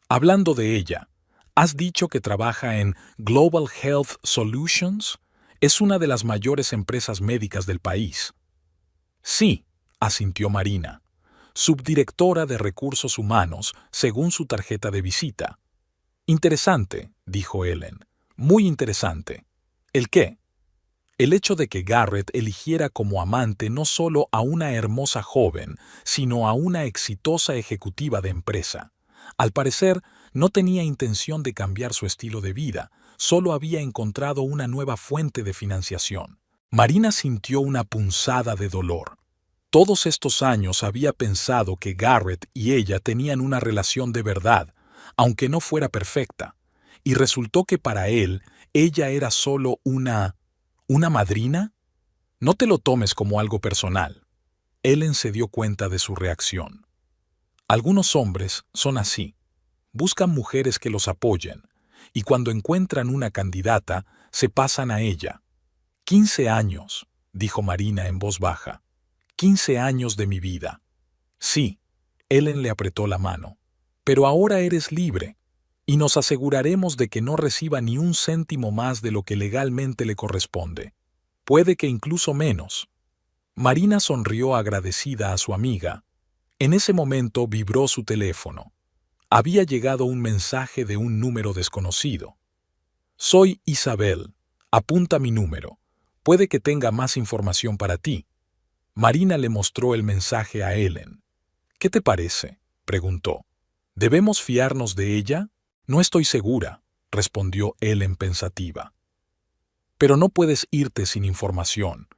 Speaker 1: Hablando de ella, ¿has dicho que trabaja en Global Health Solutions? Es una de las mayores empresas médicas del país. Sí, asintió Marina, subdirectora de Recursos Humanos, según su tarjeta de visita. Interesante, dijo Ellen. Muy interesante. ¿El qué? El hecho de que Garrett eligiera como amante no solo a una hermosa joven, sino a una exitosa ejecutiva de empresa. Al parecer, no tenía intención de cambiar su estilo de vida, solo había encontrado una nueva fuente de financiación. Marina sintió una punzada de dolor. Todos estos años había pensado que Garrett y ella tenían una relación de verdad, aunque no fuera perfecta, y resultó que para él, ella era solo ¿una madrina? No te lo tomes como algo personal. Ellen se dio cuenta de su reacción. Algunos hombres son así. Buscan mujeres que los apoyen, y cuando encuentran una candidata, se pasan a ella. 15 años, dijo Marina en voz baja. 15 años de mi vida. Sí, Ellen le apretó la mano. Pero ahora eres libre, y nos aseguraremos de que no reciba ni un céntimo más de lo que legalmente le corresponde. Puede que incluso menos. Marina sonrió agradecida a su amiga. En ese momento vibró su teléfono. Había llegado un mensaje de un número desconocido. Soy Isabel. Apunta mi número. Puede que tenga más información para ti. Marina le mostró el mensaje a Ellen. ¿Qué te parece?, preguntó. ¿Debemos fiarnos de ella? No estoy segura, respondió Ellen pensativa. Pero no puedes irte sin información.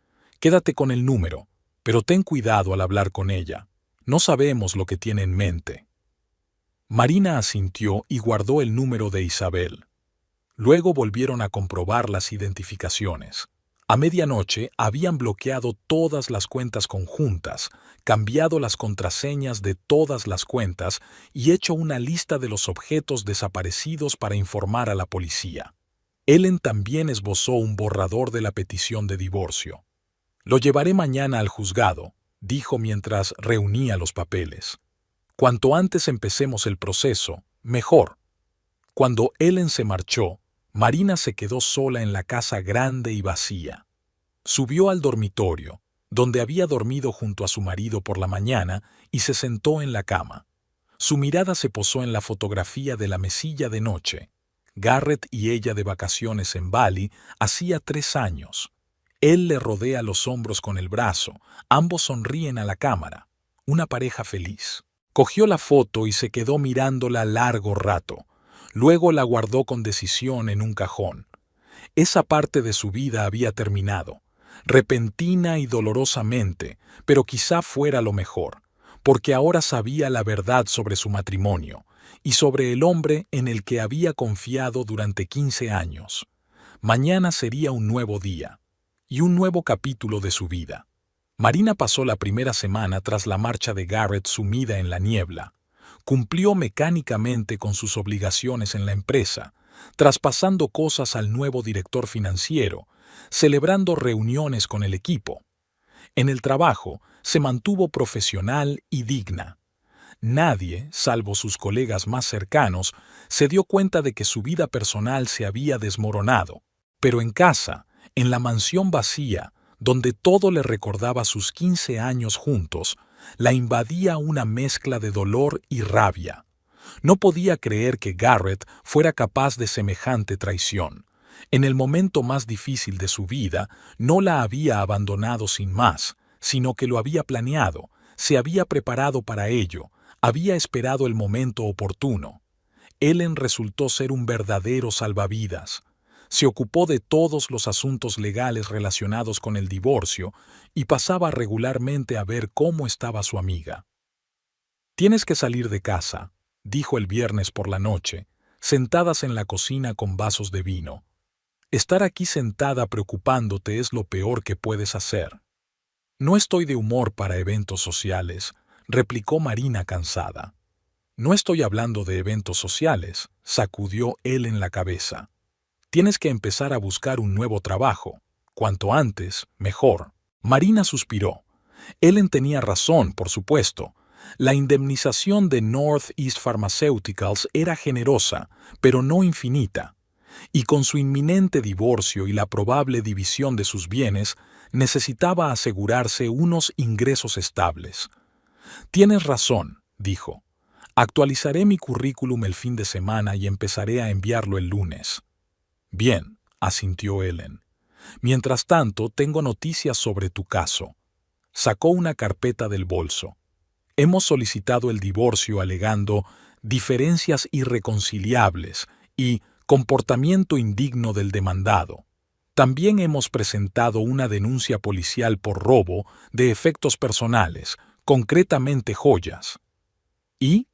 Speaker 1: Quédate con el número, pero ten cuidado al hablar con ella. No sabemos lo que tiene en mente. Marina asintió y guardó el número de Isabel. Luego volvieron a comprobar las identificaciones. A medianoche habían bloqueado todas las cuentas conjuntas, cambiado las contraseñas de todas las cuentas y hecho una lista de los objetos desaparecidos para informar a la policía. Ellen también esbozó un borrador de la petición de divorcio. Lo llevaré mañana al juzgado, dijo mientras reunía los papeles. Cuanto antes empecemos el proceso, mejor. Cuando Ellen se marchó, Marina se quedó sola en la casa grande y vacía. Subió al dormitorio, donde había dormido junto a su marido por la mañana, y se sentó en la cama. Su mirada se posó en la fotografía de la mesilla de noche. Garrett y ella de vacaciones en Bali hacía 3 años. Él le rodea los hombros con el brazo, ambos sonríen a la cámara. Una pareja feliz. Cogió la foto y se quedó mirándola largo rato. Luego la guardó con decisión en un cajón. Esa parte de su vida había terminado, repentina y dolorosamente, pero quizá fuera lo mejor, porque ahora sabía la verdad sobre su matrimonio y sobre el hombre en el que había confiado durante 15 años. Mañana sería un nuevo día y un nuevo capítulo de su vida. Marina pasó la primera semana tras la marcha de Garrett sumida en la niebla. Cumplió mecánicamente con sus obligaciones en la empresa, traspasando cosas al nuevo director financiero, celebrando reuniones con el equipo. En el trabajo se mantuvo profesional y digna. Nadie, salvo sus colegas más cercanos, se dio cuenta de que su vida personal se había desmoronado. Pero en casa, en la mansión vacía, donde todo le recordaba sus 15 años juntos, la invadía una mezcla de dolor y rabia. No podía creer que Garrett fuera capaz de semejante traición, En el momento más difícil de su vida, no la había abandonado sin más, sino que lo había planeado, se había preparado para ello, había esperado el momento oportuno. Ellen resultó ser un verdadero salvavidas. Se ocupó de todos los asuntos legales relacionados con el divorcio y pasaba regularmente a ver cómo estaba su amiga. «Tienes que salir de casa», dijo el viernes por la noche, sentadas en la cocina con vasos de vino. «Estar aquí sentada preocupándote es lo peor que puedes hacer». «No estoy de humor para eventos sociales», replicó Marina cansada. «No estoy hablando de eventos sociales», sacudió él en la cabeza. «Tienes que empezar a buscar un nuevo trabajo. Cuanto antes, mejor». Marina suspiró. Ellen tenía razón, por supuesto. La indemnización de Northeast Pharmaceuticals era generosa, pero no infinita. Y con su inminente divorcio y la probable división de sus bienes, necesitaba asegurarse unos ingresos estables. «Tienes razón», dijo. «Actualizaré mi currículum el fin de semana y empezaré a enviarlo el lunes». «Bien», asintió Ellen. «Mientras tanto, tengo noticias sobre tu caso». Sacó una carpeta del bolso. «Hemos solicitado el divorcio alegando diferencias irreconciliables y comportamiento indigno del demandado. También hemos presentado una denuncia policial por robo de efectos personales, concretamente joyas». ¿Y?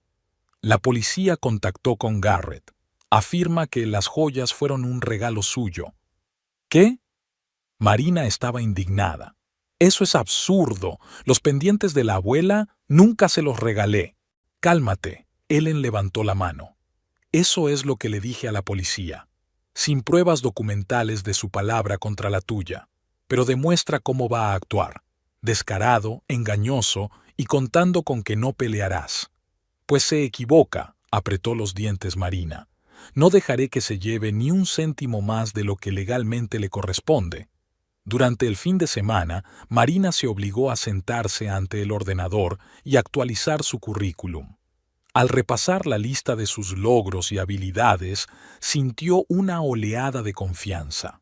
Speaker 1: La policía contactó con Garrett. Afirma que las joyas fueron un regalo suyo. ¿Qué? Marina estaba indignada. «Eso es absurdo. Los pendientes de la abuela nunca se los regalé». «Cálmate», Ellen levantó la mano. «Eso es lo que le dije a la policía. Sin pruebas documentales de su palabra contra la tuya. Pero demuestra cómo va a actuar. Descarado, engañoso y contando con que no pelearás». «Pues se equivoca», apretó los dientes Marina. «No dejaré que se lleve ni un céntimo más de lo que legalmente le corresponde». Durante el fin de semana, Marina se obligó a sentarse ante el ordenador y actualizar su currículum. Al repasar la lista de sus logros y habilidades, sintió una oleada de confianza.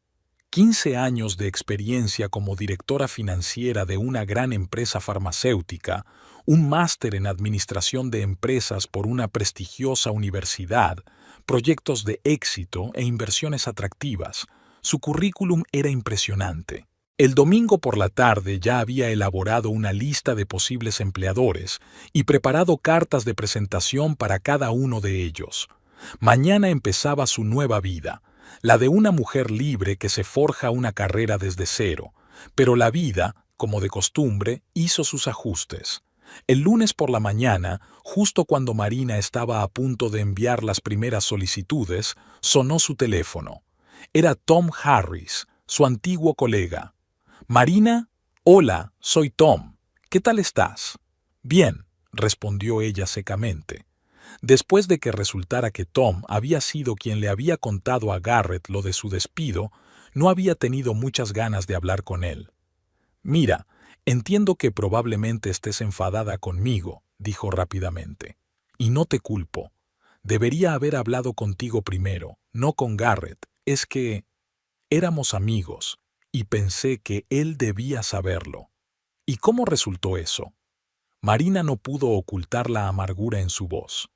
Speaker 1: 15 años de experiencia como directora financiera de una gran empresa farmacéutica, un máster en administración de empresas por una prestigiosa universidad, proyectos de éxito e inversiones atractivas. Su currículum era impresionante. El domingo por la tarde ya había elaborado una lista de posibles empleadores y preparado cartas de presentación para cada uno de ellos. Mañana empezaba su nueva vida, la de una mujer libre que se forja una carrera desde cero, pero la vida, como de costumbre, hizo sus ajustes. El lunes por la mañana, justo cuando Marina estaba a punto de enviar las primeras solicitudes, sonó su teléfono. Era Tom Harris, su antiguo colega. «Marina, hola, soy Tom. ¿Qué tal estás?» «Bien», respondió ella secamente. Después de que resultara que Tom había sido quien le había contado a Garrett lo de su despido, no había tenido muchas ganas de hablar con él. «Mira, entiendo que probablemente estés enfadada conmigo», dijo rápidamente. «Y no te culpo. Debería haber hablado contigo primero, no con Garrett. Es que éramos amigos y pensé que él debía saberlo». «¿Y cómo resultó eso?» Marina no pudo ocultar la amargura en su voz.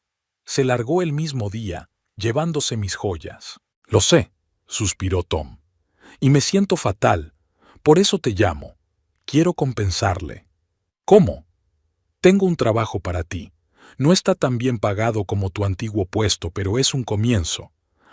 Speaker 1: «Se largó el mismo día, llevándose mis joyas». «Lo sé», suspiró Tom. «Y me siento fatal. Por eso te llamo. Quiero compensarle». «¿Cómo?» «Tengo un trabajo para ti. No está tan bien pagado como tu antiguo puesto, pero es un comienzo.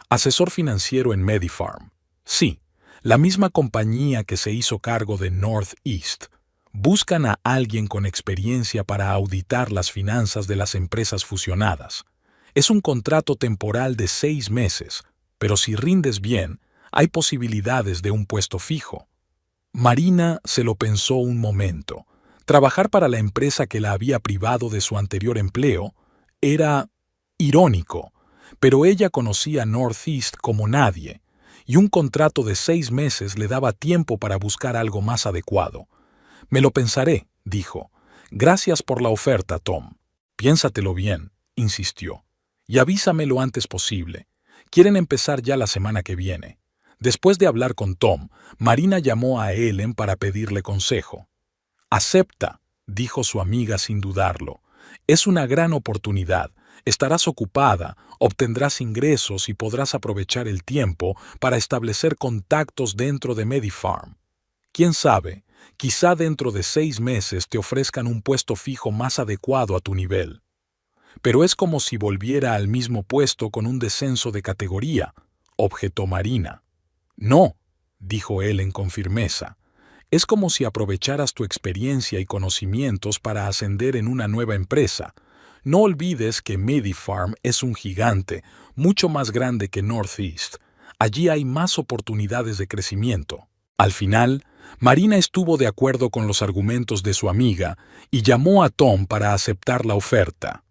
Speaker 1: Asesor financiero en Medifarm. Sí, la misma compañía que se hizo cargo de Northeast. Buscan a alguien con experiencia para auditar las finanzas de las empresas fusionadas. Es un contrato temporal de 6 meses, pero si rindes bien, hay posibilidades de un puesto fijo». Marina se lo pensó un momento. Trabajar para la empresa que la había privado de su anterior empleo era irónico, pero ella conocía Northeast como nadie, y un contrato de 6 meses le daba tiempo para buscar algo más adecuado. «Me lo pensaré», dijo. «Gracias por la oferta, Tom». «Piénsatelo bien», insistió. «Y avísame lo antes posible. Quieren empezar ya la semana que viene. Después de hablar con Tom, Marina llamó a Ellen para pedirle consejo. «Acepta», dijo su amiga sin dudarlo. «Es una gran oportunidad. Estarás ocupada, obtendrás ingresos y podrás aprovechar el tiempo para establecer contactos dentro de MediPharm. Quién sabe, quizá dentro de 6 meses te ofrezcan un puesto fijo más adecuado a tu nivel. Pero es como si volviera al mismo puesto con un descenso de categoría», objetó Marina. «No», dijo Ellen con firmeza. «Es como si aprovecharas tu experiencia y conocimientos para ascender en una nueva empresa. No olvides que MediPharm es un gigante, mucho más grande que Northeast. Allí hay más oportunidades de crecimiento». Al final, Marina estuvo de acuerdo con los argumentos de su amiga y llamó a Tom para aceptar la oferta.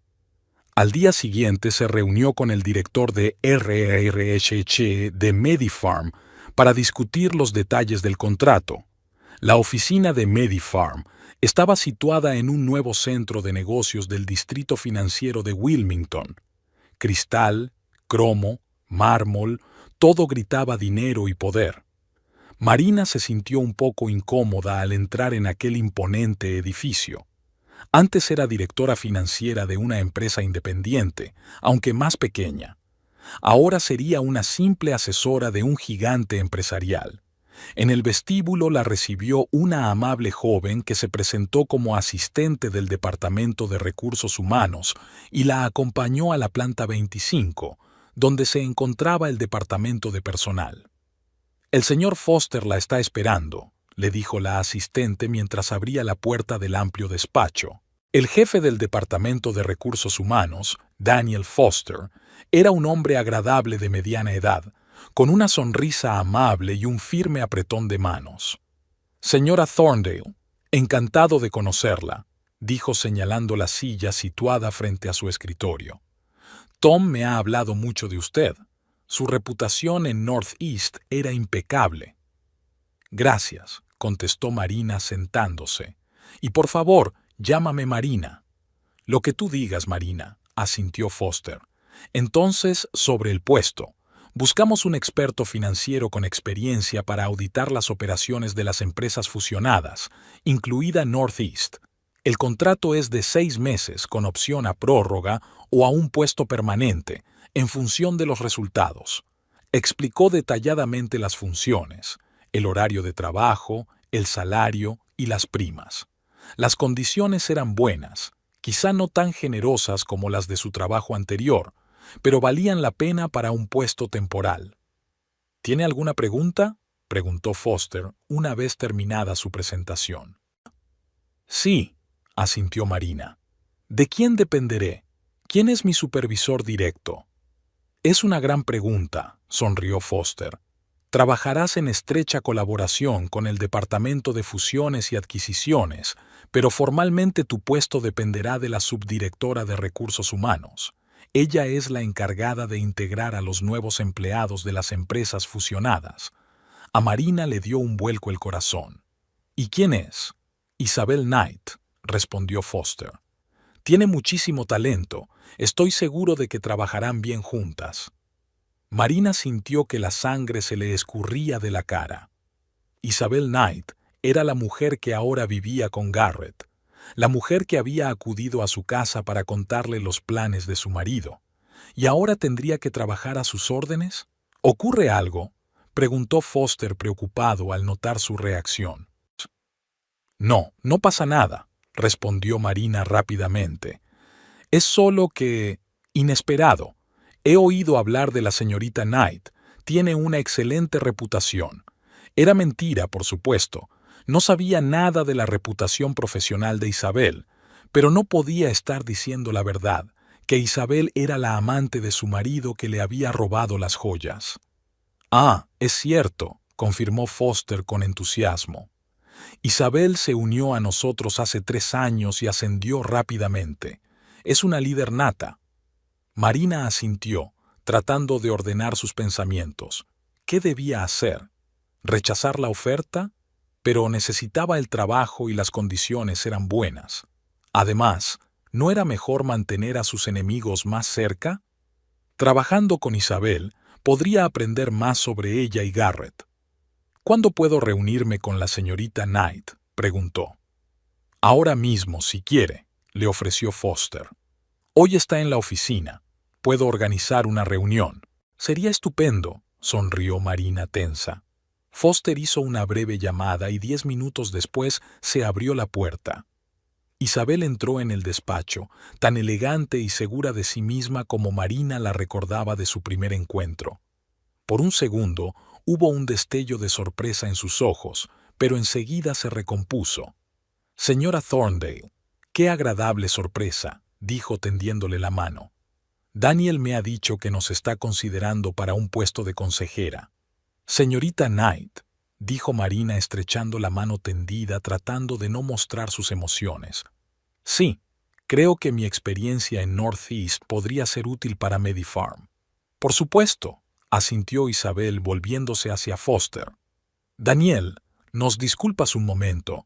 Speaker 1: Al día siguiente se reunió con el director de RRHH de MediPharm para discutir los detalles del contrato. La oficina de MediPharm estaba situada en un nuevo centro de negocios del distrito financiero de Wilmington. Cristal, cromo, mármol, todo gritaba dinero y poder. Marina se sintió un poco incómoda al entrar en aquel imponente edificio. Antes era directora financiera de una empresa independiente, aunque más pequeña. Ahora sería una simple asesora de un gigante empresarial. En el vestíbulo la recibió una amable joven que se presentó como asistente del Departamento de Recursos Humanos y la acompañó a la planta 25, donde se encontraba el departamento de personal. «El señor Foster la está esperando», le dijo la asistente mientras abría la puerta del amplio despacho. El jefe del Departamento de Recursos Humanos, Daniel Foster, era un hombre agradable de mediana edad, con una sonrisa amable y un firme apretón de manos. «Señora Thorndale, encantado de conocerla», dijo señalando la silla situada frente a su escritorio. «Tom me ha hablado mucho de usted. Su reputación en Northeast era impecable». «Gracias», contestó Marina sentándose. «Y por favor, llámame Marina». «Lo que tú digas, Marina», asintió Foster. «Entonces, sobre el puesto. Buscamos un experto financiero con experiencia para auditar las operaciones de las empresas fusionadas, incluida Northeast. El contrato es de 6 meses con opción a prórroga o a un puesto permanente, en función de los resultados». Explicó detalladamente las funciones, el horario de trabajo, el salario y las primas. Las condiciones eran buenas, quizá no tan generosas como las de su trabajo anterior, pero valían la pena para un puesto temporal. «¿Tiene alguna pregunta?», preguntó Foster una vez terminada su presentación. «Sí», asintió Marina. «¿De quién dependeré? ¿Quién es mi supervisor directo?». «Es una gran pregunta», sonrió Foster. «Trabajarás en estrecha colaboración con el Departamento de Fusiones y Adquisiciones, pero formalmente tu puesto dependerá de la subdirectora de Recursos Humanos. Ella es la encargada de integrar a los nuevos empleados de las empresas fusionadas». A Marina le dio un vuelco el corazón. «¿Y quién es?». «Isabel Knight», respondió Foster. «Tiene muchísimo talento. Estoy seguro de que trabajarán bien juntas». Marina sintió que la sangre se le escurría de la cara. Isabel Knight era la mujer que ahora vivía con Garrett, la mujer que había acudido a su casa para contarle los planes de su marido. ¿Y ahora tendría que trabajar a sus órdenes? ¿Ocurre algo?, preguntó Foster preocupado al notar su reacción. «No, no pasa nada», respondió Marina rápidamente. «Es solo que... inesperado. He oído hablar de la señorita Knight. Tiene una excelente reputación. Era mentira, por supuesto. No sabía nada de la reputación profesional de Isabel, pero no podía estar diciendo la verdad, que Isabel era la amante de su marido que le había robado las joyas». «Ah, es cierto», confirmó Foster con entusiasmo. «Isabel se unió a nosotros hace 3 años y ascendió rápidamente. Es una líder nata». Marina asintió, tratando de ordenar sus pensamientos. ¿Qué debía hacer? ¿Rechazar la oferta? Pero necesitaba el trabajo y las condiciones eran buenas. Además, ¿no era mejor mantener a sus enemigos más cerca? Trabajando con Isabel, Podría aprender más sobre ella y Garrett. ¿Cuándo puedo reunirme con la señorita Knight?, preguntó. Ahora mismo, si quiere, le ofreció Foster. Hoy está en la oficina. Puedo organizar una reunión. Sería estupendo, sonrió Marina tensa. Foster hizo una breve llamada y 10 minutos después se abrió la puerta. Isabel entró en el despacho, tan elegante y segura de sí misma como Marina la recordaba de su primer encuentro. Por un segundo hubo un destello de sorpresa en sus ojos, pero enseguida se recompuso. «Señora Thorndale, qué agradable sorpresa», dijo tendiéndole la mano. «Daniel me ha dicho que nos está considerando para un puesto de consejera». «Señorita Knight», dijo Marina estrechando la mano tendida tratando de no mostrar sus emociones. «Sí, creo que mi experiencia en Northeast podría ser útil para Medifarm». «Por supuesto», asintió Isabel volviéndose hacia Foster. «Daniel, ¿nos disculpas un momento?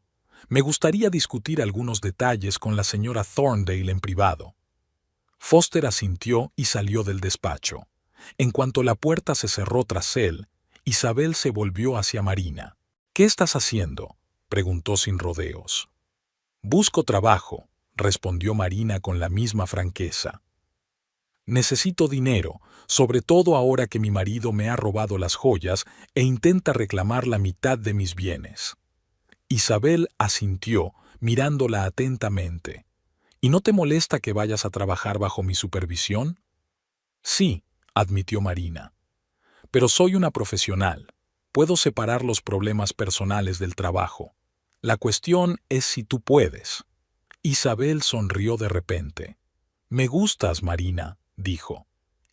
Speaker 1: Me gustaría discutir algunos detalles con la señora Thorndale en privado». Foster asintió y salió del despacho. En cuanto la puerta se cerró tras él, Isabel se volvió hacia Marina. «¿Qué estás haciendo?», preguntó sin rodeos. «Busco trabajo», respondió Marina con la misma franqueza. «Necesito dinero, sobre todo ahora que mi marido me ha robado las joyas e intenta reclamar la mitad de mis bienes». Isabel asintió, mirándola atentamente. «¿Y no te molesta que vayas a trabajar bajo mi supervisión?». «Sí», admitió Marina. «Pero soy una profesional. Puedo separar los problemas personales del trabajo. La cuestión es si tú puedes». Isabel sonrió de repente. «Me gustas, Marina», dijo.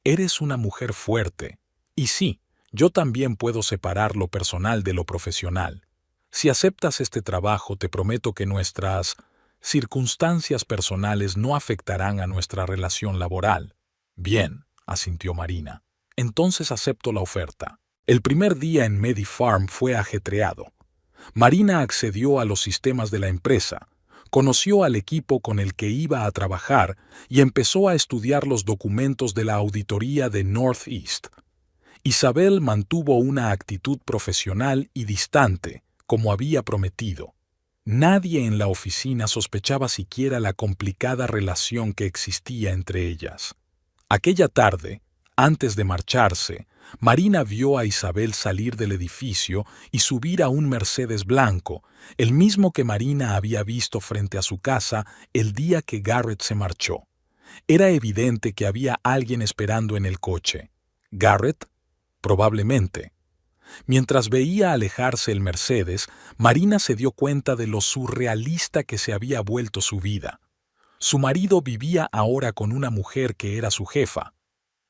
Speaker 1: «Eres una mujer fuerte. Y sí, yo también puedo separar lo personal de lo profesional. Si aceptas este trabajo, te prometo que nuestras circunstancias personales no afectarán a nuestra relación laboral». «Bien», asintió Marina. «Entonces acepto la oferta». El primer día en Medifarm fue ajetreado. Marina accedió a los sistemas de la empresa, conoció al equipo con el que iba a trabajar y empezó a estudiar los documentos de la auditoría de Northeast. Isabel mantuvo una actitud profesional y distante, como había prometido. Nadie en la oficina sospechaba siquiera la complicada relación que existía entre ellas. Aquella tarde, antes de marcharse, Marina vio a Isabel salir del edificio y subir a un Mercedes blanco, el mismo que Marina había visto frente a su casa el día que Garrett se marchó. Era evidente que había alguien esperando en el coche. ¿Garrett? Probablemente. Mientras veía alejarse el Mercedes, Marina se dio cuenta de lo surrealista que se había vuelto su vida. Su marido vivía ahora con una mujer que era su jefa.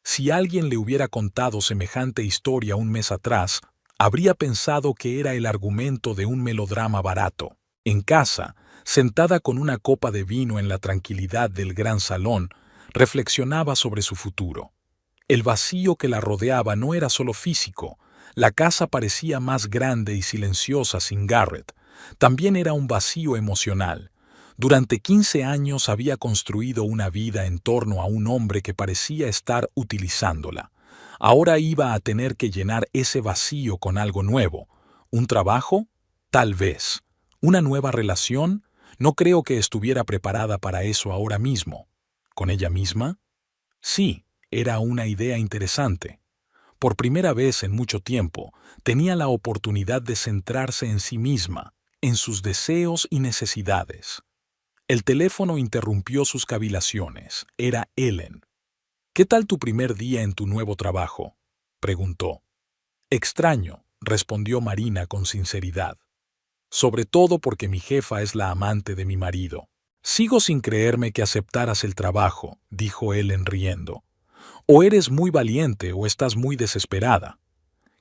Speaker 1: Si alguien le hubiera contado semejante historia un mes atrás, habría pensado que era el argumento de un melodrama barato. En casa, sentada con una copa de vino en la tranquilidad del gran salón, reflexionaba sobre su futuro. El vacío que la rodeaba no era solo físico. La casa parecía más grande y silenciosa sin Garrett. También era un vacío emocional. Durante 15 años había construido una vida en torno a un hombre que parecía estar utilizándola. Ahora iba a tener que llenar ese vacío con algo nuevo. ¿Un trabajo? Tal vez. ¿Una nueva relación? No creo que estuviera preparada para eso ahora mismo. ¿Con ella misma? Sí, era una idea interesante. Por primera vez en mucho tiempo, tenía la oportunidad de centrarse en sí misma, en sus deseos y necesidades. El teléfono interrumpió sus cavilaciones. Era Ellen. «¿Qué tal tu primer día en tu nuevo trabajo?», preguntó. «Extraño», respondió Marina con sinceridad. «Sobre todo porque mi jefa es la amante de mi marido». «Sigo sin creerme que aceptaras el trabajo», dijo Ellen riendo. «O eres muy valiente o estás muy desesperada».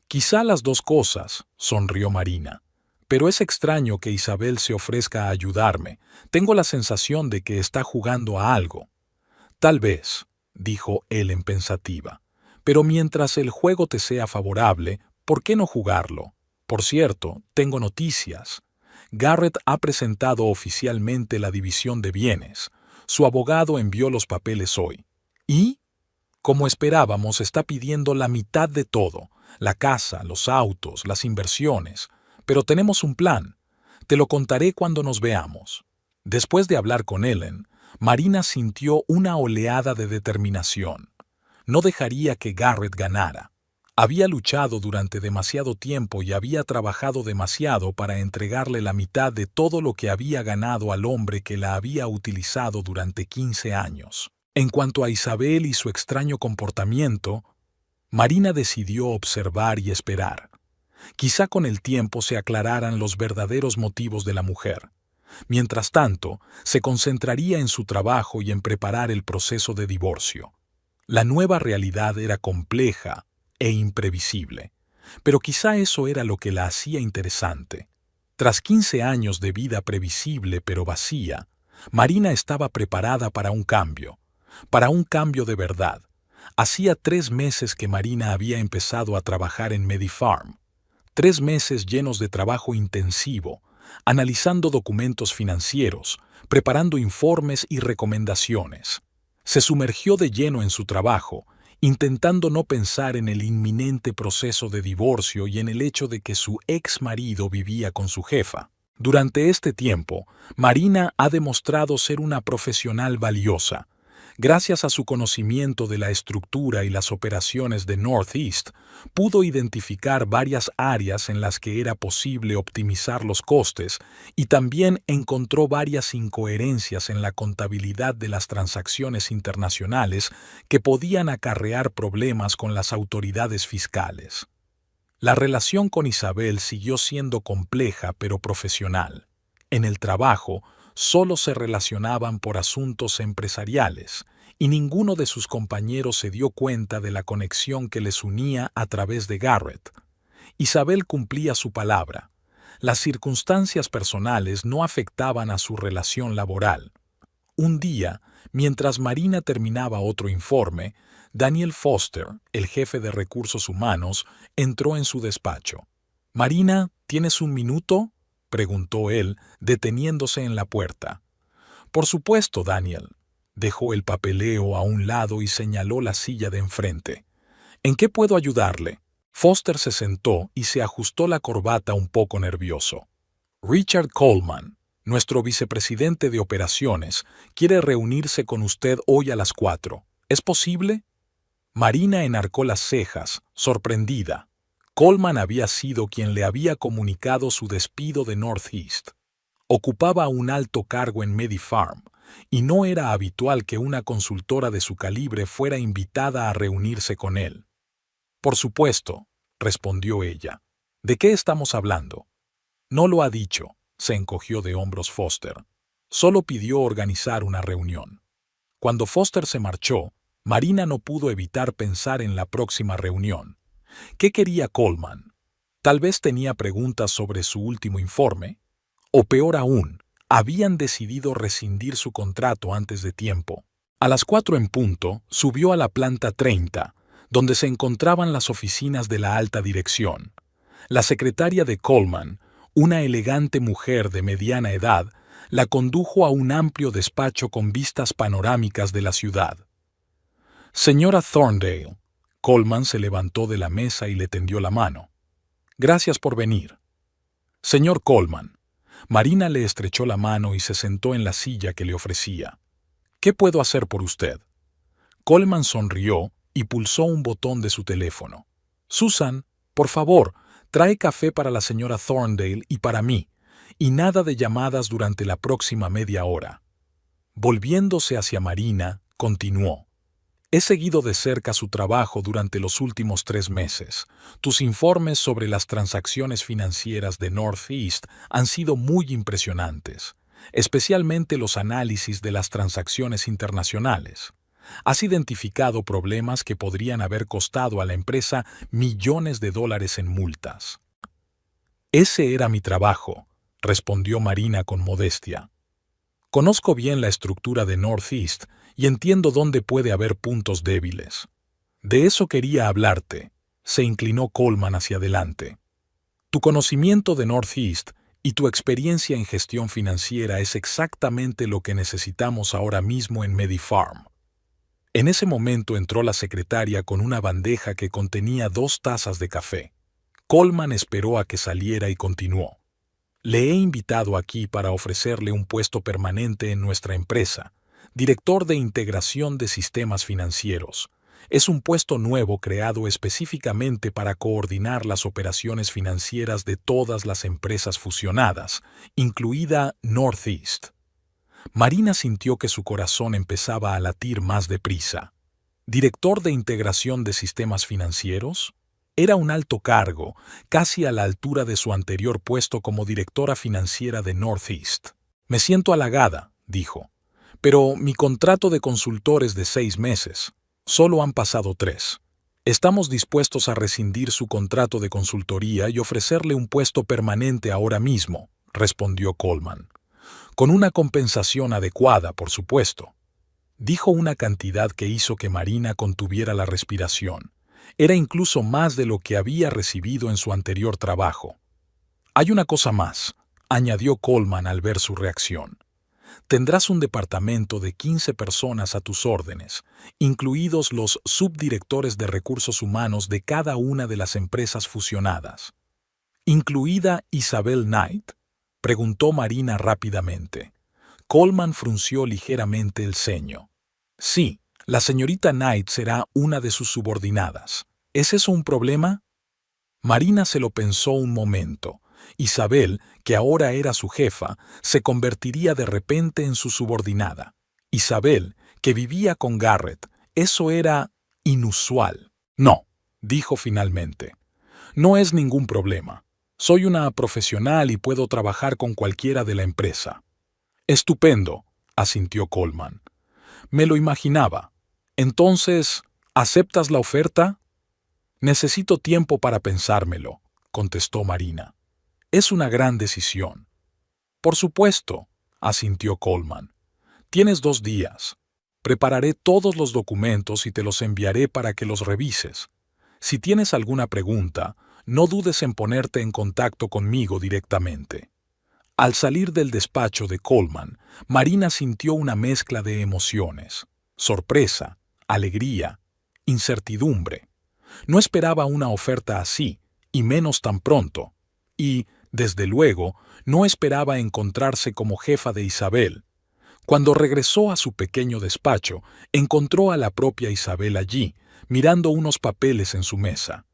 Speaker 1: «Quizá las dos cosas», sonrió Marina. «Pero es extraño que Isabel se ofrezca a ayudarme. Tengo la sensación de que está jugando a algo». «Tal vez», dijo Ellen pensativa. «Pero mientras el juego te sea favorable, ¿por qué no jugarlo? Por cierto, tengo noticias. Garrett ha presentado oficialmente la división de bienes. Su abogado envió los papeles hoy». «¿Y? Como esperábamos, está pidiendo la mitad de todo, la casa, los autos, las inversiones. Pero tenemos un plan. Te lo contaré cuando nos veamos. Después de hablar con Ellen, Marina sintió una oleada de determinación. No dejaría que Garrett ganara. Había luchado durante demasiado tiempo y había trabajado demasiado para entregarle la mitad de todo lo que había ganado al hombre que la había utilizado durante 15 años. En cuanto a Isabel y su extraño comportamiento, Marina decidió observar y esperar. Quizá con el tiempo se aclararan los verdaderos motivos de la mujer. Mientras tanto, se concentraría en su trabajo y en preparar el proceso de divorcio. La nueva realidad era compleja e imprevisible, pero quizá eso era lo que la hacía interesante. Tras 15 años de vida previsible pero vacía, Marina estaba preparada para un cambio de verdad. Hacía 3 meses que Marina había empezado a trabajar en MediFarm. 3 meses llenos de trabajo intensivo, analizando documentos financieros, preparando informes y recomendaciones. Se sumergió de lleno en su trabajo, intentando no pensar en el inminente proceso de divorcio y en el hecho de que su ex marido vivía con su jefa. Durante este tiempo, Marina ha demostrado ser una profesional valiosa. Gracias a su conocimiento de la estructura y las operaciones de Northeast, pudo identificar varias áreas en las que era posible optimizar los costes y también encontró varias incoherencias en la contabilidad de las transacciones internacionales que podían acarrear problemas con las autoridades fiscales. La relación con Isabel siguió siendo compleja pero profesional. En el trabajo, solo se relacionaban por asuntos empresariales, y ninguno de sus compañeros se dio cuenta de la conexión que les unía a través de Garrett. Isabel cumplía su palabra. Las circunstancias personales no afectaban a su relación laboral. Un día, mientras Marina terminaba otro informe, Daniel Foster, el jefe de recursos humanos, entró en su despacho. «Marina, ¿tienes un minuto?», preguntó él, deteniéndose en la puerta. «Por supuesto, Daniel». Dejó el papeleo a un lado y señaló la silla de enfrente. «¿En qué puedo ayudarle?». Foster se sentó y se ajustó la corbata un poco nervioso. «Richard Coleman, nuestro vicepresidente de operaciones, quiere reunirse con usted hoy a las 4. ¿Es posible?». Marina enarcó las cejas, sorprendida. Coleman había sido quien le había comunicado su despido de Northeast. Ocupaba un alto cargo en MediFarm, y no era habitual que una consultora de su calibre fuera invitada a reunirse con él. «Por supuesto», respondió ella. «¿De qué estamos hablando?». «No lo ha dicho», se encogió de hombros Foster. «Solo pidió organizar una reunión». Cuando Foster se marchó, Marina no pudo evitar pensar en la próxima reunión. ¿Qué quería Coleman? Tal vez tenía preguntas sobre su último informe. O peor aún, habían decidido rescindir su contrato antes de tiempo. A las 4 en punto, subió a la planta 30, donde se encontraban las oficinas de la alta dirección. La secretaria de Coleman, una elegante mujer de mediana edad, la condujo a un amplio despacho con vistas panorámicas de la ciudad. «Señora Thorndale». Coleman se levantó de la mesa y le tendió la mano. «Gracias por venir». «Señor Coleman». Marina le estrechó la mano y se sentó en la silla que le ofrecía. «¿Qué puedo hacer por usted?». Coleman sonrió y pulsó un botón de su teléfono. «Susan, por favor, trae café para la señora Thorndale y para mí, y nada de llamadas durante la próxima media hora». Volviéndose hacia Marina, continuó. «He seguido de cerca su trabajo durante los últimos 3 meses. Tus informes sobre las transacciones financieras de Northeast han sido muy impresionantes, especialmente los análisis de las transacciones internacionales. Has identificado problemas que podrían haber costado a la empresa millones de dólares en multas». «Ese era mi trabajo», respondió Marina con modestia. «Conozco bien la estructura de Northeast y entiendo dónde puede haber puntos débiles. De eso quería hablarte», se inclinó Coleman hacia adelante. «Tu conocimiento de Northeast y tu experiencia en gestión financiera es exactamente lo que necesitamos ahora mismo en MediFarm». En ese momento entró la secretaria con una bandeja que contenía 2 tazas de café. Coleman esperó a que saliera y continuó. Le he invitado aquí para ofrecerle un puesto permanente en nuestra empresa, director de integración de sistemas financieros. Es un puesto nuevo creado específicamente para coordinar las operaciones financieras de todas las empresas fusionadas, incluida Northeast. Marina sintió que su corazón empezaba a latir más deprisa. ¿Director de integración de sistemas financieros? Era un alto cargo, casi a la altura de su anterior puesto como directora financiera de Northeast. Me siento halagada, dijo. Pero mi contrato de consultor es de 6 meses. Solo han pasado 3. Estamos dispuestos a rescindir su contrato de consultoría y ofrecerle un puesto permanente ahora mismo, respondió Coleman. Con una compensación adecuada, por supuesto. Dijo una cantidad que hizo que Marina contuviera la respiración. Era incluso más de lo que había recibido en su anterior trabajo. Hay una cosa más, añadió Coleman al ver su reacción. Tendrás un departamento de 15 personas a tus órdenes, incluidos los subdirectores de recursos humanos de cada una de las empresas fusionadas. ¿Incluida Isabel Knight?, preguntó Marina rápidamente. Coleman frunció ligeramente el ceño. Sí, la señorita Knight será una de sus subordinadas. ¿Es eso un problema? Marina se lo pensó un momento. Isabel, que ahora era su jefa, se convertiría de repente en su subordinada. Isabel, que vivía con Garrett, eso era inusual. No, dijo finalmente. No es ningún problema. Soy una profesional y puedo trabajar con cualquiera de la empresa. Estupendo, asintió Coleman. Me lo imaginaba. Entonces, ¿aceptas la oferta? Necesito tiempo para pensármelo, contestó Marina. Es una gran decisión. Por supuesto, asintió Coleman. Tienes 2 días. Prepararé todos los documentos y te los enviaré para que los revises. Si tienes alguna pregunta, no dudes en ponerte en contacto conmigo directamente. Al salir del despacho de Coleman, Marina sintió una mezcla de emociones: sorpresa, alegría, incertidumbre. No esperaba una oferta así, y menos tan pronto. Y, desde luego, no esperaba encontrarse como jefa de Isabel. Cuando regresó a su pequeño despacho, encontró a la propia Isabel allí, mirando unos papeles en su mesa.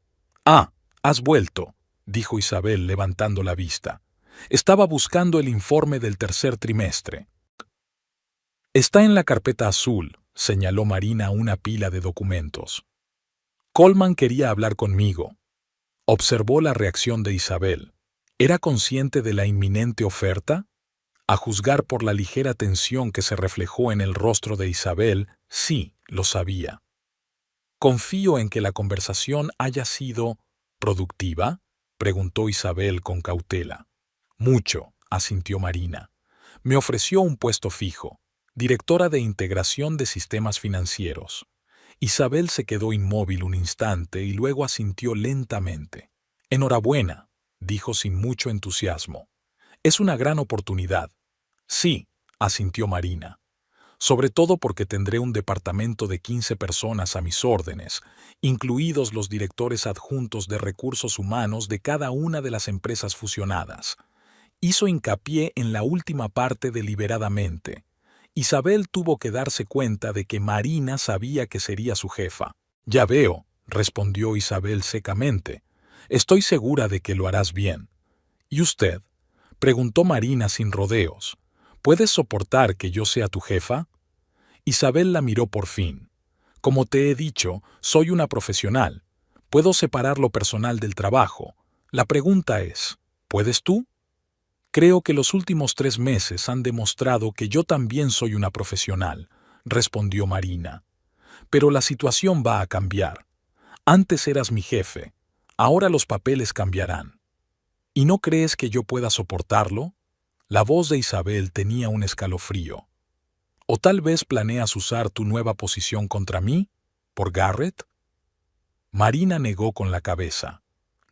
Speaker 1: «Ah, has vuelto», dijo Isabel levantando la vista. Estaba buscando el informe del tercer trimestre. «Está en la carpeta azul», señaló Marina una pila de documentos. Coleman quería hablar conmigo. Observó la reacción de Isabel. ¿Era consciente de la inminente oferta? A juzgar por la ligera tensión que se reflejó en el rostro de Isabel, sí, lo sabía. «Confío en que la conversación haya sido productiva», preguntó Isabel con cautela. «Mucho», asintió Marina. «Me ofreció un puesto fijo, directora de integración de sistemas financieros». Isabel se quedó inmóvil un instante y luego asintió lentamente. «Enhorabuena», dijo sin mucho entusiasmo. «Es una gran oportunidad». «Sí», asintió Marina. «Sobre todo porque tendré un departamento de 15 personas a mis órdenes, incluidos los directores adjuntos de recursos humanos de cada una de las empresas fusionadas». Hizo hincapié en la última parte deliberadamente. Isabel tuvo que darse cuenta de que Marina sabía que sería su jefa. «Ya veo», respondió Isabel secamente. «Estoy segura de que lo harás bien». «¿Y usted?», preguntó Marina sin rodeos. «¿Puedes soportar que yo sea tu jefa?». Isabel la miró por fin. «Como te he dicho, soy una profesional. Puedo separar lo personal del trabajo. La pregunta es, ¿puedes tú?». «Creo que los últimos 3 meses han demostrado que yo también soy una profesional», respondió Marina. «Pero la situación va a cambiar. Antes eras mi jefe. Ahora los papeles cambiarán». «¿Y no crees que yo pueda soportarlo?». La voz de Isabel tenía un escalofrío. «¿O tal vez planeas usar tu nueva posición contra mí? ¿Por Garrett?». Marina negó con la cabeza.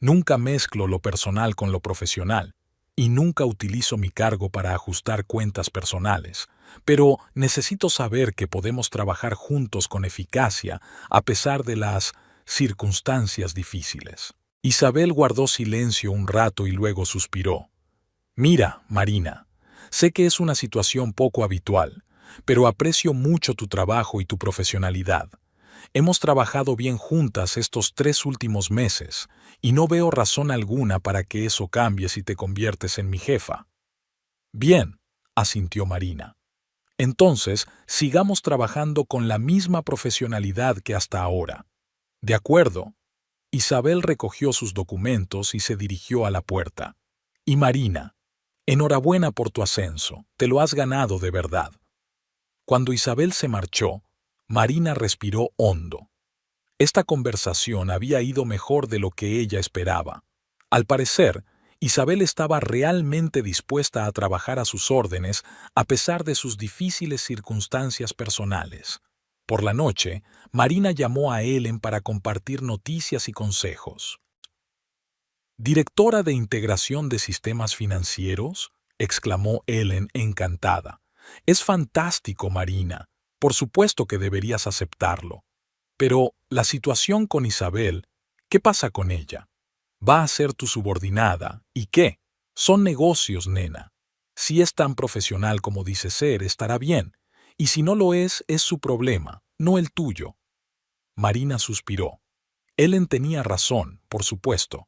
Speaker 1: «Nunca mezclo lo personal con lo profesional. y nunca utilizo mi cargo para ajustar cuentas personales, pero necesito saber que podemos trabajar juntos con eficacia a pesar de las circunstancias difíciles. Isabel guardó silencio un rato y luego suspiró. Mira, Marina, sé que es una situación poco habitual, pero aprecio mucho tu trabajo y tu profesionalidad. Hemos trabajado bien juntas estos 3 últimos meses y no veo razón alguna para que eso cambie si te conviertes en mi jefa. Bien, asintió Marina. Entonces, sigamos trabajando con la misma profesionalidad que hasta ahora. De acuerdo. Isabel recogió sus documentos y se dirigió a la puerta. Y Marina, enhorabuena por tu ascenso, te lo has ganado de verdad. Cuando Isabel se marchó, Marina respiró hondo. Esta conversación había ido mejor de lo que ella esperaba. Al parecer, Isabel estaba realmente dispuesta a trabajar a sus órdenes a pesar de sus difíciles circunstancias personales. Por la noche, Marina llamó a Ellen para compartir noticias y consejos. «¿Directora de Integración de Sistemas Financieros?», exclamó Ellen encantada. «Es fantástico, Marina. Por supuesto que deberías aceptarlo. Pero la situación con Isabel, ¿qué pasa con ella? Va a ser tu subordinada. ¿Y qué? Son negocios, nena. Si es tan profesional como dice ser, estará bien. Y si no lo es su problema, no el tuyo». Marina suspiró. Ellen tenía razón, por supuesto.